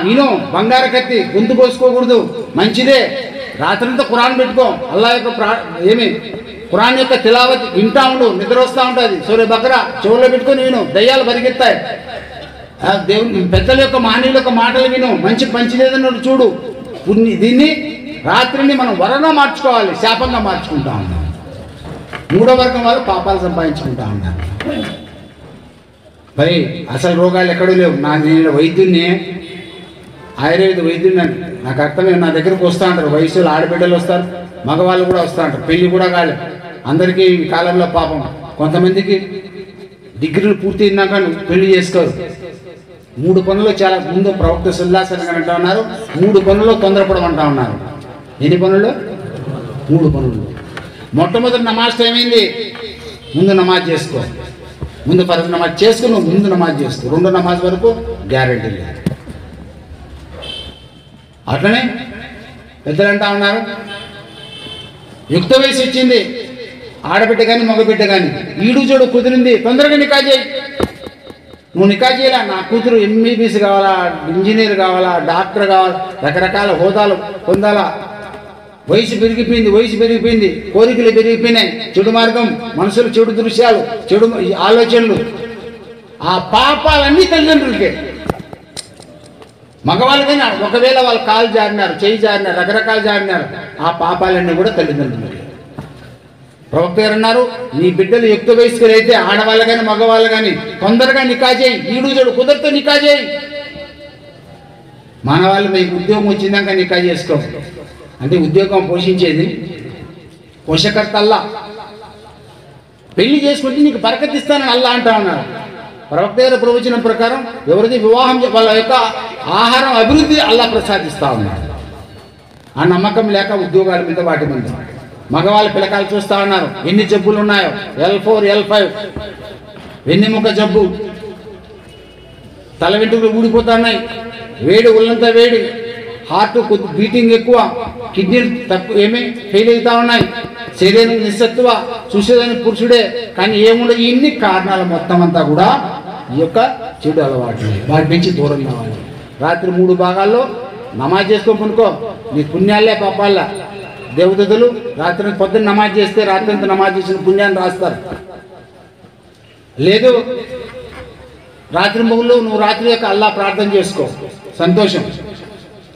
విను, బంగారు కత్తి, గొంతు కోసుకోకూడదు, మంచిదే. రాత్రంతా ఖురాన్ పెట్టుకో, అల్లా యొక్క ఖురాన్ యొక్క తిలావత్ వింటా ఉండు, నిద్ర వస్తూ ఉంటుంది. సూర్య బకరా చెవుల్లో పెట్టుకొని విను, దయ్యాలు పరిగెత్తాయి. దేవుని పెద్దల యొక్క మహనీయుల యొక్క మాటలు విను, మంచిదేదన్నట్టు చూడు. దీన్ని రాత్రిని మనం వరంగా మార్చుకోవాలి, శాపంగా మార్చుకుంటా ఉన్నాం. 3వ వర్గం వారు పాపాలు సంపాదించుకుంటా ఉన్నారు. మరి అసలు రోగాలు ఎక్కడూ లేవు. నేను వైద్యుడిని, ఆయుర్వేద వైద్యుడిని, నాకు అర్థమే. నా దగ్గరకు వస్తూ ఉంటారు వయసులో ఆడబిడ్డలు వస్తారు, మగవాళ్ళు కూడా వస్తూ ఉంటారు. పెళ్ళి కూడా కాలే అందరికీ ఈ కాలంలో. పాపం కొంతమందికి డిగ్రీలు పూర్తి అయినాక పెళ్లి చేసుకోరు. 3 పనులు చాలా ముందు ప్రవక్త సల్లల్లాహు అలైహి వసల్లం అంటా ఉన్నారు, 3 పనుల్లో తొందరపడమంటా ఉన్నారు. ఎన్ని పనులు? 3 పనులు. మొట్టమొదటి నమాజ్ టైం అయింది, ముందు నమాజ్ చేసుకో. ముందు ఫరజ్ నమాజ్ చేసుకుని ముందు నమాజ్ చేసుకో. 2వ నమాజ్ వరకు గ్యారెంటీ లేదు. అట్లనే పెద్దలు అంటా ఉన్నారు, యుక్త వయసు వచ్చింది, ఆడబిడ్డ కానీ మగబిడ్డ కానీ, ఈడు జోడు కుదిరింది, తొందరగా నికా చేయి. నువ్వు నికా చేయాలా, నా కూతురు ఎంబీబీఎస్ కావాలా, ఇంజనీర్ కావాలా, డాక్టర్ కావాలా, రకరకాల హోదాలు పొందాలా. వయసు పెరిగిపోయింది, కోరికలు పెరిగిపోయినాయి, చెడు మార్గం, మనుషులు చెడు దృశ్యాలు, చెడు ఆలోచనలు, ఆ పాపాలన్నీ తల్లిదండ్రులకే. మగవాళ్ళకైనా ఒకవేళ వాళ్ళు కాలు జారినారు, చెయ్యి జారినారు, రకరకాలు జారినారు, ఆ పాపాలన్నీ కూడా తల్లిదండ్రులకే. ప్రవక్త గారు అన్నారు, నీ బిడ్డలు యుక్త వయస్కులు అయితే ఆడవాళ్ళు కానీ మగవాళ్ళు కానీ తొందరగా నికా చేయి, ఈడు చెడు కుదరతో నికా చేయి. మన వాళ్ళు మీకు ఉద్యోగం వచ్చిందాక నికా చేసుకో అంటే ఉద్యోగం పోషించేది పోషకర్త అల్లా. పెళ్లి చేసుకుంటే నీకు బరకతిస్తానని అల్లా అంటా ఉన్నారు. ప్రవక్త గారి ప్రవచనం ప్రకారం ఎవరిది వివాహం వాళ్ళ యొక్క ఆహారం అభివృద్ధి అల్లా ప్రసాదిస్తా ఉన్నారు. ఆ నమ్మకం లేక ఉద్యోగాల మీద వాటి మీద మగవాళ్ళ పిల్లకాయలు చూస్తా ఉన్నారు. ఎన్ని జబ్బులు ఉన్నాయో, L4 L5, వెన్నెముక జబ్బు, తల వెంట్రుకలు ఊడిపోతున్నాయి, వేడి ఒళ్ళంతా వేడి, హార్ట్ బీటింగ్ ఎక్కువ, కిడ్నీలు తక్కువ ఫెయిల్ అవుతా ఉన్నాయి, శరీరం నిస్సత్వ, చూసేదానికి పురుషుడే కానీ ఏముండదు. ఇన్ని కారణాలు మొత్తం అంతా కూడా ఈ యొక్క చెడు అలవాటు, వాటి నుంచి దూరం కావాలి. రాత్రి 3 భాగాల్లో నమాజ్ చేసుకొని పనుకో, నీ పుణ్యాలే పాపాలే. దేవదూతలు రాత్రి పొద్దున్న నమాజ్ చేస్తే రాత్రి అంతా నమాజ్ చేసిన పుణ్యాన్ని రాస్తారు. లేదు రాత్రి మొగుళ్ళు నువ్వు రాత్రి యొక్క అల్లా ప్రార్థన చేసుకో, సంతోషం.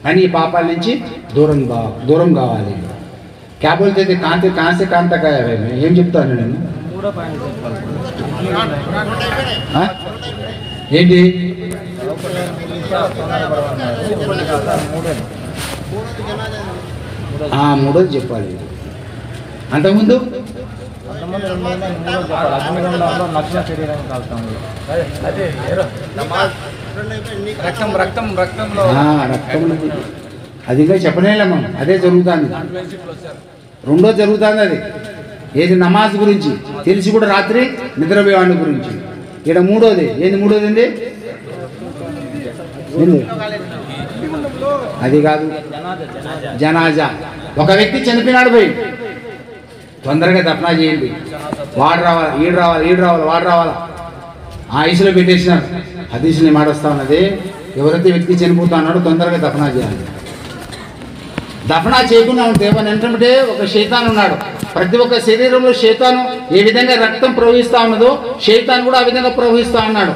కానీ ఈ పాపాల నుంచి దూరం కావాలి. క్యాబుల్ చేతి కాంతి కాంతకాయ ఏం చెప్తాను నేను, ఏంటి మూడోది చెప్పాలి. అంతకుముందు అది ఇంకా చెప్పలేము, అదే జరుగుతుంది. రెండో జరుగుతుంది అది ఏది నమాజ్ గురించి తెలిసి కూడా రాత్రి నిద్రపోయేవాడి గురించి. ఇక్కడ మూడోది అండి అది కాదు, జనాజా. ఒక వ్యక్తి చనిపోయినాడు, పోయి తొందరగా దఫనా చేయండి, వాడు రావాలి, ఈడు రావాలా ఆ ఐసులో పెట్టేసినారు. హదీసుని మాడొస్తా ఉన్నది, ఎవరైతే వ్యక్తి చనిపోతా ఉన్నాడో తొందరగా దఫనా చేయాలి. దఫనా చేయకుండా ఉంటే మన ఏంటంటే ఒక శైతాన్ ఉన్నాడు. ప్రతి ఒక్క శరీరంలో శైతాను ఏ విధంగా రక్తం ప్రవహిస్తూ ఉన్నదో శైతాన్ కూడా ఆ విధంగా ప్రవహిస్తూ ఉన్నాడు.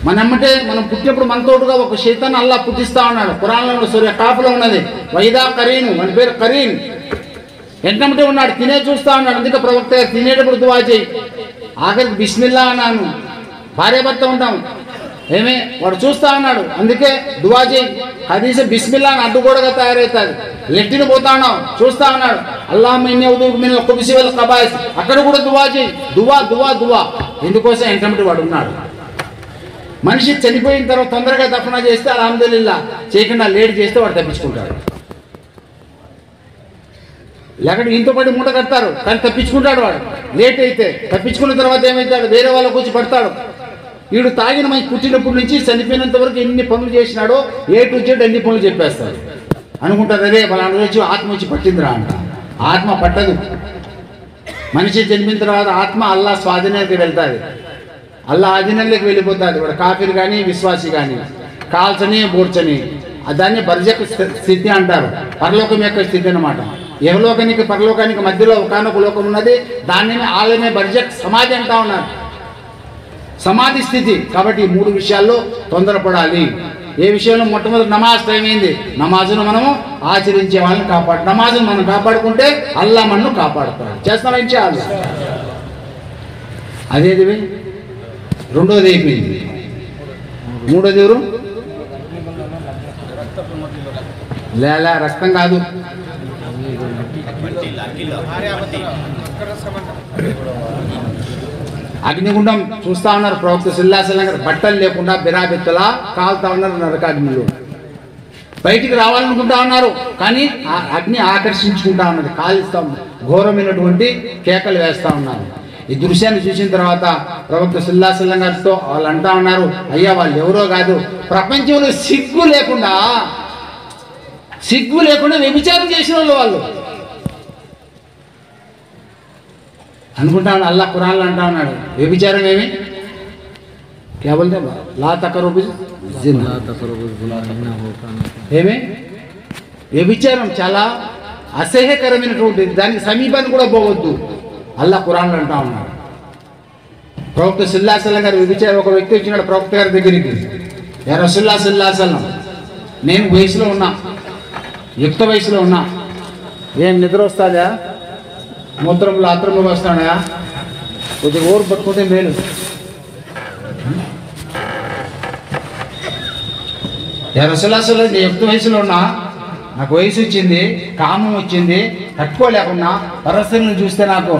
మనమ్మటే మనం పుట్టినప్పుడు మనతోటుగా ఒక శైతాన్ అల్లా పుట్టిస్తా ఉన్నాడు. ఖురాన్లో సూర్య కాపులో ఉన్నది, వైదా కరీను, మన పేరు కరీన్. ఎంటమ్మటే ఉన్నాడు, తినే చూస్తా ఉన్నాడు. అందుకే ప్రవక్త తినేటప్పుడు దువా చేయి, ఆఖరికి బిస్మిల్లా అన్నాను. భార్యాభర్త ఉంటాం, వాడు చూస్తా ఉన్నాడు, అందుకే దువా చేయి. హదీస్ బిస్మిల్లా అని అడ్డుగోడగా తయారవుతుంది. లెట్టిన పోతా ఉన్నాం, చూస్తా ఉన్నాడు, కబాయిస్, అక్కడ కూడా దువా చేయి. దువా ఎందుకోసం ఎంటమ్మటి వాడు ఉన్నాడు. మనిషి చనిపోయిన తర్వాత తొందరగా దఫనా చేస్తే అల్హమ్దులిల్లా, చేయకుండా లేట్ చేస్తే వాడు తప్పించుకుంటాడు. లేకపోతే ఇంతో పడి మూట కడతారు కానీ తప్పించుకుంటాడు వాడు. లేట్ అయితే తప్పించుకున్న తర్వాత ఏమవుతాడు, వేరే వాళ్ళకు వచ్చి పడతాడు. వీడు తాగిన మంచి పుట్టినప్పటి నుంచి చనిపోయినంత వరకు ఎన్ని పనులు చేసినాడో A to Z అన్ని పనులు చెప్పేస్తాడు. అనుకుంటారు అదే వాళ్ళ వచ్చి ఆత్మ వచ్చి పట్టిందిరా అంట. ఆత్మ పట్టదు. మనిషి జన్మిన తర్వాత ఆత్మ అల్లా స్వాధీనానికి వెళ్తుంది, అల్లా ఆధీనంలోకి వెళ్ళిపోతుంది. వాడు కాఫీలు కానీ విశ్వాసి కానీ కాల్చని బోర్చని దాన్ని బర్జక్ స్థితి అంటారు. పరలోకం యొక్క స్థితి అనమాట. యహలోకానికి పరలోకానికి మధ్యలో ఒకనొక లోకం ఉన్నది, దాన్ని ఆలమే బర్జక్ సమాధి అంటా ఉన్నారు. సమాధి స్థితి. కాబట్టి ఈ 3 విషయాల్లో తొందరపడాలి. ఏ విషయంలో మొట్టమొదటి నమాజ్ టైం అయింది, నమాజును మనము ఆచరించే వాళ్ళని నమాజును మనం కాపాడుకుంటే అల్లా మనను కాపాడుతాడు. చేస్తామని చేయాలి. అదేది రెండోది అయిపోయింది. మూడోది ఎవరు? లేలా రక్తం కాదు, అగ్నిగుండం చూస్తా ఉన్నారు. ప్రవక్త సల్లల్లాహు అలైహి వసల్లం బట్టలు లేకుండా బిరాబెత్తలా కాలుతా ఉన్నారు నరకాగ్నిలో. బయటికి రావాలనుకుంటా ఉన్నారు కానీ అగ్ని ఆకర్షించుకుంటా ఉన్నది, కాలుస్తా ఉన్నారు, ఘోరమైనటువంటి కేకలు వేస్తా ఉన్నారు. ఈ దృశ్యాన్ని చూసిన తర్వాత ప్రవక్త సల్లల్లాహు అలైహి వసల్లం గారితో వాళ్ళు అంటా ఉన్నారు, అయ్యా వాళ్ళు ఎవరో కాదు, ప్రపంచంలో సిగ్గు లేకుండా వ్యభిచారం చేసిన వాళ్ళు అనుకుంటా ఉన్నాడు. అల్లాహ్ ఖురాన్లో అంటా ఉన్నాడు, వ్యభిచారం ఏమి क्या बोलते हैं ला तकरबु జిన్నా ఏమి వ్యభిచారం చాలా అసహ్యకరమైనటువంటిది, దానికి సమీపాన్ని కూడా పోవద్దు అల్లా ఖురాన్లో అంటా ఉన్నాడు. ప్రవక్త సల్లల్లాహు అలైహి వసల్లం గారు వ్యభిచారం, ఒక వ్యక్తి వచ్చినాడు ప్రవక్త గారి దగ్గరికి, యా రసూలుల్లాహి సల్లల్లాహు అలైహి వసల్లం నేను వయసులో ఉన్నా, యుక్త వయసులో ఉన్నా, ఏం నిద్ర వస్తుందా, మూత్రంలో ఆత్రంలో వస్తాడా, కొద్దిగా ఓరు పట్టుకుంటే మేలు. యా రసూలుల్లాహి సల్లల్లాహు అలైహి వసల్లం యుక్త వయసులో ఉన్నా, నాకు వయసు వచ్చింది, కామం వచ్చింది, తట్టుకోలేకున్నా, పరిస్థితులను చూస్తే నాకు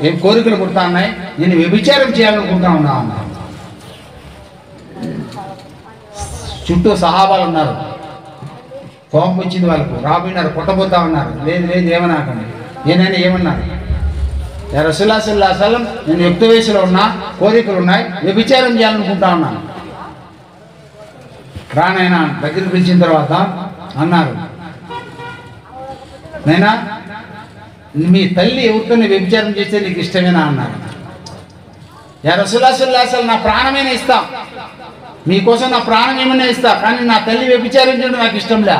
ఏం కోరికలు పుడతా ఉన్నాయి, నేను వ్యభిచారం చేయాలనుకుంటా ఉన్నా అన్నా. చుట్టూ సహాబాలు ఉన్నారు, కోపం వచ్చింది వాళ్ళకు, రాబోయినారు, కొట్టబోతా ఉన్నారు. లేదు లేదు ఏమన్నాకండి, నేనైనా ఏమన్నారు, యా రసూలుల్లాహి సల్లల్లాహు అలైహి వసల్లం నేను యుక్త వయసులో ఉన్నా, కోరికలు ఉన్నాయి, వ్యభిచారం చేయాలనుకుంటా ఉన్నాను. రానైనా దగ్గరికి పిలిచిన తర్వాత అన్నారు, నైనా మీ తల్లి ఎవరితో వ్యభిచారం చేస్తే నీకు ఇష్టమేనా అన్నారు. యా రసూలుల్లాహి సల్లల్లాహు అలైహి వసల్లం నా ప్రాణమైనా ఇస్తా, మీకోసం నా ప్రాణం ఏమైనా ఇస్తా, కానీ నా తల్లి వ్యభిచారం చేయడం నాకు ఇష్టంలే.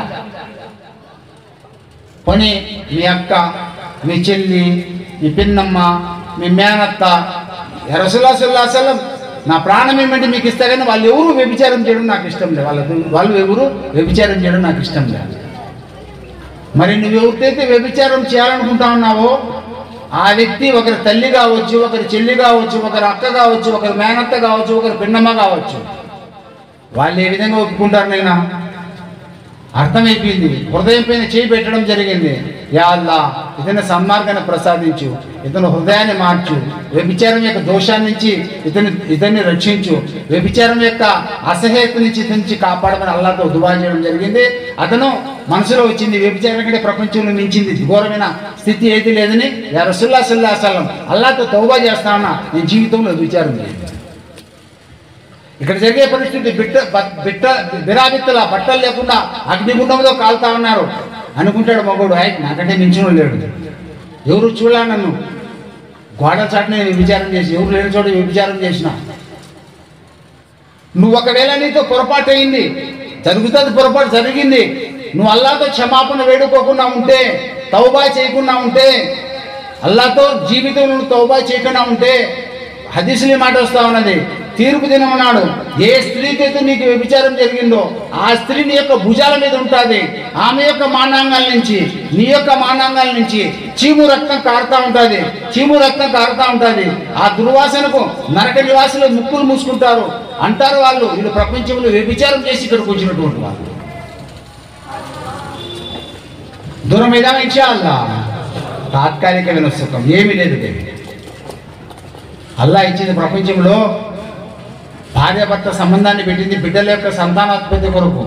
పోనీ మీ అక్క, మీ చెల్లి, మీ పిన్నమ్మ, మీ మేనత్త, యా రసూలుల్లాహి సల్లల్లాహు అలైహి వసల్లం నా ప్రాణం ఏమంటే మీకు ఇస్తా, కానీ వాళ్ళు ఎవరు వ్యభిచారం చేయడం నాకు ఇష్టం లేదు, వాళ్ళు ఎవరు వ్యభిచారం చేయడం నాకు ఇష్టం లేదు. మరి నువ్వు ఎవరికైతే వ్యభిచారం చేయాలనుకుంటా ఉన్నావో ఆ వ్యక్తి ఒకరి తల్లి కావచ్చు, ఒకరి చెల్లి కావచ్చు, ఒకరి అక్క కావచ్చు, ఒకరి మేనత్త కావచ్చు, ఒకరి పిన్నమ్మ కావచ్చు, వాళ్ళు ఏ విధంగా ఒప్పుకుంటారు? నైనా అర్థమైపోయింది, హృదయం పైన చేయి పెట్టడం జరిగింది. యా అల్లా, ఇతని సన్మార్గాన్ని ప్రసాదించు, ఇతను హృదయాన్ని మార్చు, వ్యభిచారం యొక్క దోషాన్ని నుంచి ఇతన్ని రక్షించు, వ్యభిచారం యొక్క అసహ్యత నుంచి ఇతని నుంచి కాపాడమని అల్లాతో దువా చేయడం జరిగింది. అతను మనసులో వచ్చింది, వ్యభిచారం కంటే ప్రపంచంలో మించింది ఘోరమైన స్థితి ఏది లేదని యా రసూలుల్లాహి సల్లల్లాహు అలైహి వసల్లం అల్లాతో తౌబా చేస్తా ఉన్నా, నేను జీవితంలో వ్యభిచారం చేయను. ఇక్కడ జరిగే పరిస్థితి బిరాబిత్తల బట్టలు లేకుండా అగ్నిగుండంలో కాలుతా ఉన్నారు అనుకుంటాడు మగోడు, నాకంటే మించిన లేడు, ఎవరు చూడాలి నన్ను, గోడల చాటున నేను వ్యభిచారం చేసి, ఎవరు లేని చోట వ్యభిచారం చేసిన. నువ్వు ఒకవేళ నీతో పొరపాటు అయింది, జరుగుతుంది, పొరపాటు జరిగింది, నువ్వు అల్లాతో క్షమాపణ వేడుకోకుండా ఉంటే, తౌబా చేయకుండా ఉంటే, అల్లాతో జీవితంలో తౌబా చేయకుండా ఉంటే, హదీసులు మాట వస్తా ఉన్నది, తీర్పు దినం నాడు ఏ స్త్రీకి అయితే నీకు వ్యభిచారం జరిగిందో ఆ స్త్రీ నీ యొక్క భుజాల మీద ఉంటుంది, ఆమె యొక్క మానాంగాల నుంచి, నీ యొక్క మానాంగాల నుంచి చీము రక్తం కారుతా ఉంటుంది, చీము రక్తం కారుతా ఉంటుంది. ఆ దుర్వాసనకు నరక నివాసులు ముక్కులు మూసుకుంటారు అంటారు వాళ్ళు. వీళ్ళు ప్రపంచంలో వ్యభిచారం చేసి ఇక్కడికి వచ్చినటువంటి వాళ్ళు. దూరం మీద ఇన్షాల్లా తాత్కాలికమైన సుఖం ఏమీ లేదు. అల్లా ఇచ్చింది ప్రపంచంలో భార్యాభర్త సంబంధాన్ని పెట్టింది బిడ్డల యొక్క సంతానోత్పత్తి కొరకు,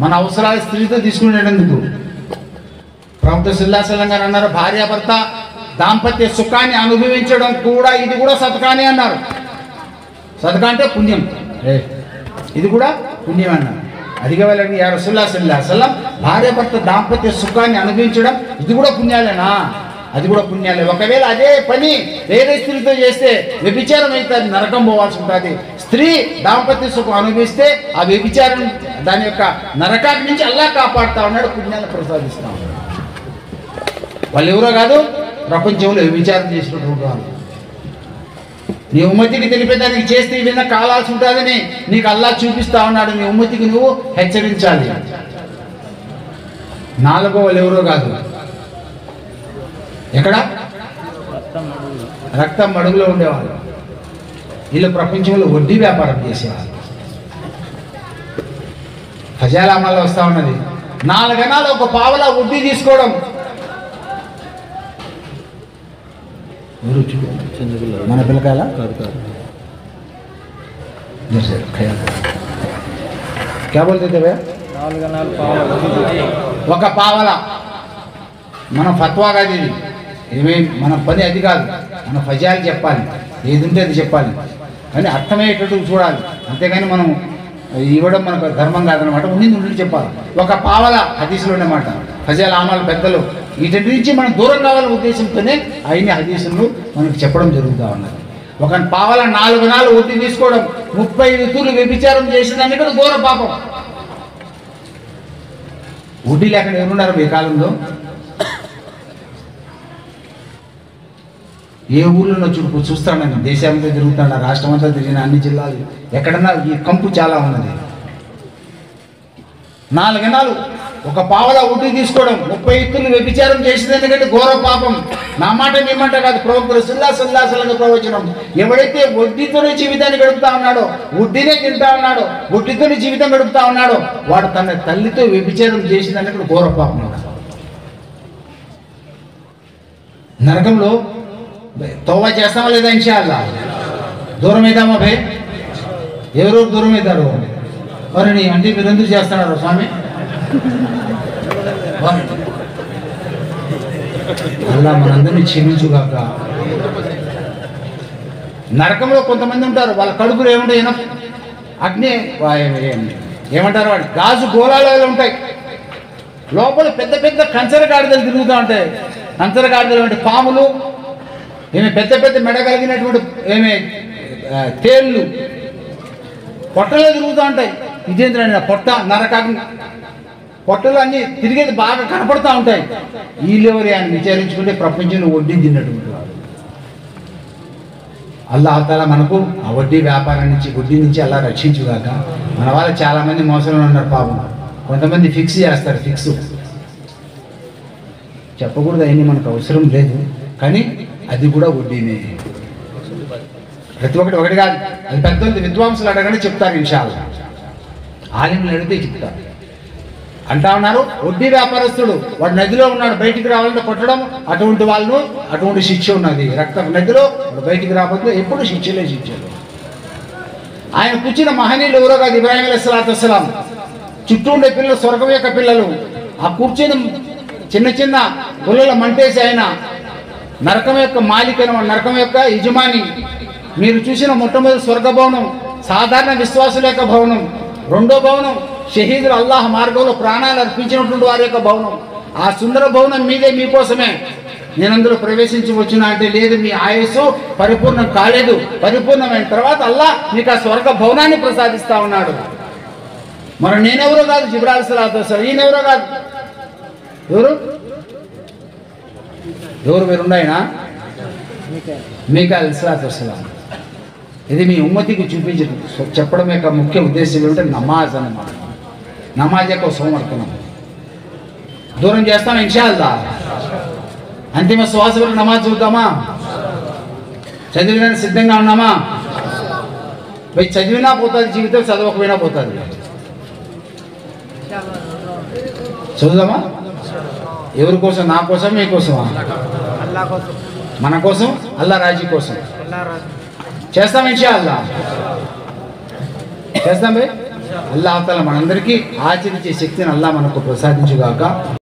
మన అవసరాలు స్త్రీతో తీసుకునేందుకు. ప్రవక్త సల్లల్లాహు అలైహి వసల్లం గారు అన్నారు, భార్యాభర్త దాంపత్య సుఖాన్ని అనుభవించడం కూడా ఇది కూడా సదకానే అన్నారు. సదకా అంటే పుణ్యం, ఇది కూడా పుణ్యం అన్నారు. అడిగే వాళ్ళకి యా రసూలుల్లాహి సల్లల్లాహు అలైహి వసల్లం భార్యాభర్త దాంపత్య సుఖాన్ని అనుభవించడం ఇది కూడా పుణ్యాలేనా? అది కూడా పుణ్యాలే. ఒకవేళ అదే పని వేరే స్త్రీతో చేస్తే వ్యభిచారం అయితే అది నరకం పోవాల్సి ఉంటుంది. స్త్రీ దాంపత్య సుఖం అనుభవిస్తే ఆ వ్యభిచారం దాని యొక్క నరకాటి నుంచి అల్లా కాపాడుతా ఉన్నాడు, పుణ్యాన్ని ప్రసాదిస్తా ఉన్నాడు. వాళ్ళు ఎవరో కాదు, ప్రపంచంలో వ్యభిచారం చేసినటువంటి వాళ్ళు. నీ ఉమ్మతికి తెలిపేదానికి చేస్తే ఈ విధంగా కావాల్సి ఉంటుందని నీకు అల్లా చూపిస్తా ఉన్నాడు. నీ ఉమ్మతికి నువ్వు హెచ్చరించాలి. నాలుగో వాళ్ళు ఎవరో కాదు, ఎక్కడ రక్తం మడుగులో ఉండేవాళ్ళు. వీళ్ళు ప్రపంచంలో వడ్డీ వ్యాపారం చేసేవాళ్ళు. హజాలామాలో వస్తా ఉన్నది, 4 అణాలు ఒక పావలా వడ్డీ తీసుకోవడం. మన పిల్లకాయల క్యా బోల్తే ఒక పావలా. మన ఫత్వా కాదు ఇది, ఏమేమి మన పని అది కాదు. మన ఫజాలు చెప్పాలి, ఏది ఉంటే అది చెప్పాలి, కానీ అర్థమయ్యేటట్టు చూడాలి. అంతేగాని మనం ఇవ్వడం మనకు ధర్మం కాదనమాట. ఉండి చెప్పాలి. ఒక పావల హదీసులు అన్నమాట. ఫజాల్ ఆమాలు పెద్దలు వీటి నుంచి మనం దూరం కావాలనే ఉద్దేశంతోనే అయిన హదీసులు మనకు చెప్పడం జరుగుతూ ఉన్నది. ఒక పావల 4 నాలు ఒట్టి తీసుకోవడం, 35 తూర్లు వ్యభిచారం చేసిందని కూడా ఘోర పాపం. వడ్డీ లేకుండా ఎవరున్నారు మీ కాలంలో? ఏ ఊళ్ళో చూస్తాను నేను, దేశంలో తిరుగుతాను, రాష్ట్రం అంతా తిరిగిన అన్ని జిల్లాలు ఎక్కడన్నా ఈ కంపు చాలా ఉన్నది. 4 నాలు ఒక పావల వడ్డీ తీసుకోవడం, 30 తూర్లు వ్యభిచారం చేసిందని కంటే ఘోర పాపం. నా మాట మీ మాట కాదు, ప్రవక్త సుల్లాసలంగా ప్రవచనం. ఎవడైతే వడ్డీతోనే జీవితాన్ని గడుపుతా ఉన్నాడో, వడ్డీనే తింటా ఉన్నాడో, వడ్డీతోనే జీవితం గడుపుతా ఉన్నాడో, వాడు తన తల్లితో వ్యభిచారం చేసిందని కూడా ఘోర పాపం. నరకంలో తోవా చేస్తామా లేదా? ఇన్షాల్లా దూరం అవుతామా భయ్? ఎవరు దూరం అవుతారు? వారిని అంటే మీరు ఎందుకు చేస్తున్నారు స్వామి? అల్లా మనందరినీ క్షమించుగాక. నరకంలో కొంతమంది ఉంటారు, వాళ్ళ కడుపులు ఏముంటాయి? అగ్ని ఏమంటారు వాడు, గాజు గోళాలు ఉంటాయి. లోపల పెద్ద పెద్ద కంచర గాడిదలు తిరుగుతూ ఉంటాయి. కంచర గాడిదలు అంటే పాములు, ఏమి పెద్ద పెద్ద మెడ కలిగినటువంటి ఏమి తేళ్ళు పొట్టలో తిరుగుతూ ఉంటాయి. ఇదేంటంటే పొట్ట నరకాగ్ని, పొట్టలు అన్నీ తిరిగేది బాగా కనపడుతూ ఉంటాయి. వీళ్ళెవరి అని విచారించుకుంటే ప్రపంచంలో వడ్డీ తిన్నటువంటి వాడు. అల్లాహ్ తాలా మనకు ఆ వడ్డీ వ్యాపారం నుంచి, వడ్డీ నుంచి అల్లా రక్షించుగాక. మన వాళ్ళు చాలామంది మోసంలో ఉన్నారు పాపం. కొంతమంది ఫిక్స్ చేస్తారు, ఫిక్స్ చెప్పకూడదు, అయినా మనకు అవసరం లేదు, కానీ అది కూడా వడ్డీనే. ప్రతి ఒకటి కాదు, అది పెద్ద విద్వాంసులు అడగని చెప్తారు. ఇన్షాల్లా ఆలింలు అడిగితే చెప్తారు. అంటా ఉన్నారు, వడ్డీ వ్యాపారస్తుడు వాడు నదిలో ఉన్నాడు, బయటికి రావాలంటే కొట్టడం, అటువంటి వాళ్ళు అటువంటి శిక్ష ఉన్నది. రక్తం నదిలో బయటికి రాబోతే ఎప్పుడు శిక్షలే శిక్షలు. ఆయన కూర్చున్న మహనీయులు ఎవరో కాదు, ఇబ్రాహీం అలైహిస్సలాతు వస్సలాం. చుట్టూ ఉండే పిల్లలు స్వర్గం యొక్క పిల్లలు. ఆ కూర్చుని చిన్న చిన్న పుల్లల మంటేసి ఆయన నరకం యొక్క మాలికను, నరకం యొక్క యజమాని. మీరు చూసిన మొట్టమొదటి స్వర్గ భవనం సాధారణ విశ్వాసుల యొక్క భవనం. రెండో భవనం షహీదులు అల్లాహ్ మార్గంలో ప్రాణాలు అర్పించినటువంటి వారి యొక్క భవనం. ఆ సుందర భవనం మీదే మీకోసమే నేను అందులో ప్రవేశించవచ్చునా అంటే లేదు, మీ ఆయుస్సు పరిపూర్ణం కాలేదు. పరిపూర్ణమైన తర్వాత అల్లాహ్ మీకు ఆ స్వర్గ భవనాన్ని ప్రసాదిస్తా ఉన్నాడు. మరి నేనెవరో కాదు, జిబ్రాయిల్ అలైహిస్సలాతు వస్సలాం. ఈయనెవరో కాదు. ఎవరు మీరున్నాయనా? మీకాయిల్ అలైహిస్సలాతు వస్సలాం. ఇది మీ ఉమ్మతికి చూపించడం చెప్పడం యొక్క ముఖ్య ఉద్దేశం ఏమిటంటే నమాజ్ అన్నమాట. నమాజ్ యొక్క సోమర్థనం దూరం చేస్తాం ఇన్షాల్లా. అంతిమ శ్వాస వరకు నమాజ్ చూద్దామా? చదివిన సిద్ధంగా ఉన్నామా? పోయి చదివినా పోతుంది జీవితం, చదవకపోయినా పోతుంది. చదువుదామా? ఎవరి కోసం? నా కోసం, మీకోసమా? మన కోసం, అల్లా రాజీ కోసం. చేస్తాం ఇన్షాల్లా, చేస్తాం భయ్. అల్లాహ్ తాలా మనందరికీ ఆచరించే శక్తిని అల్లాహ్ మనకు ప్రసాదించుగాక.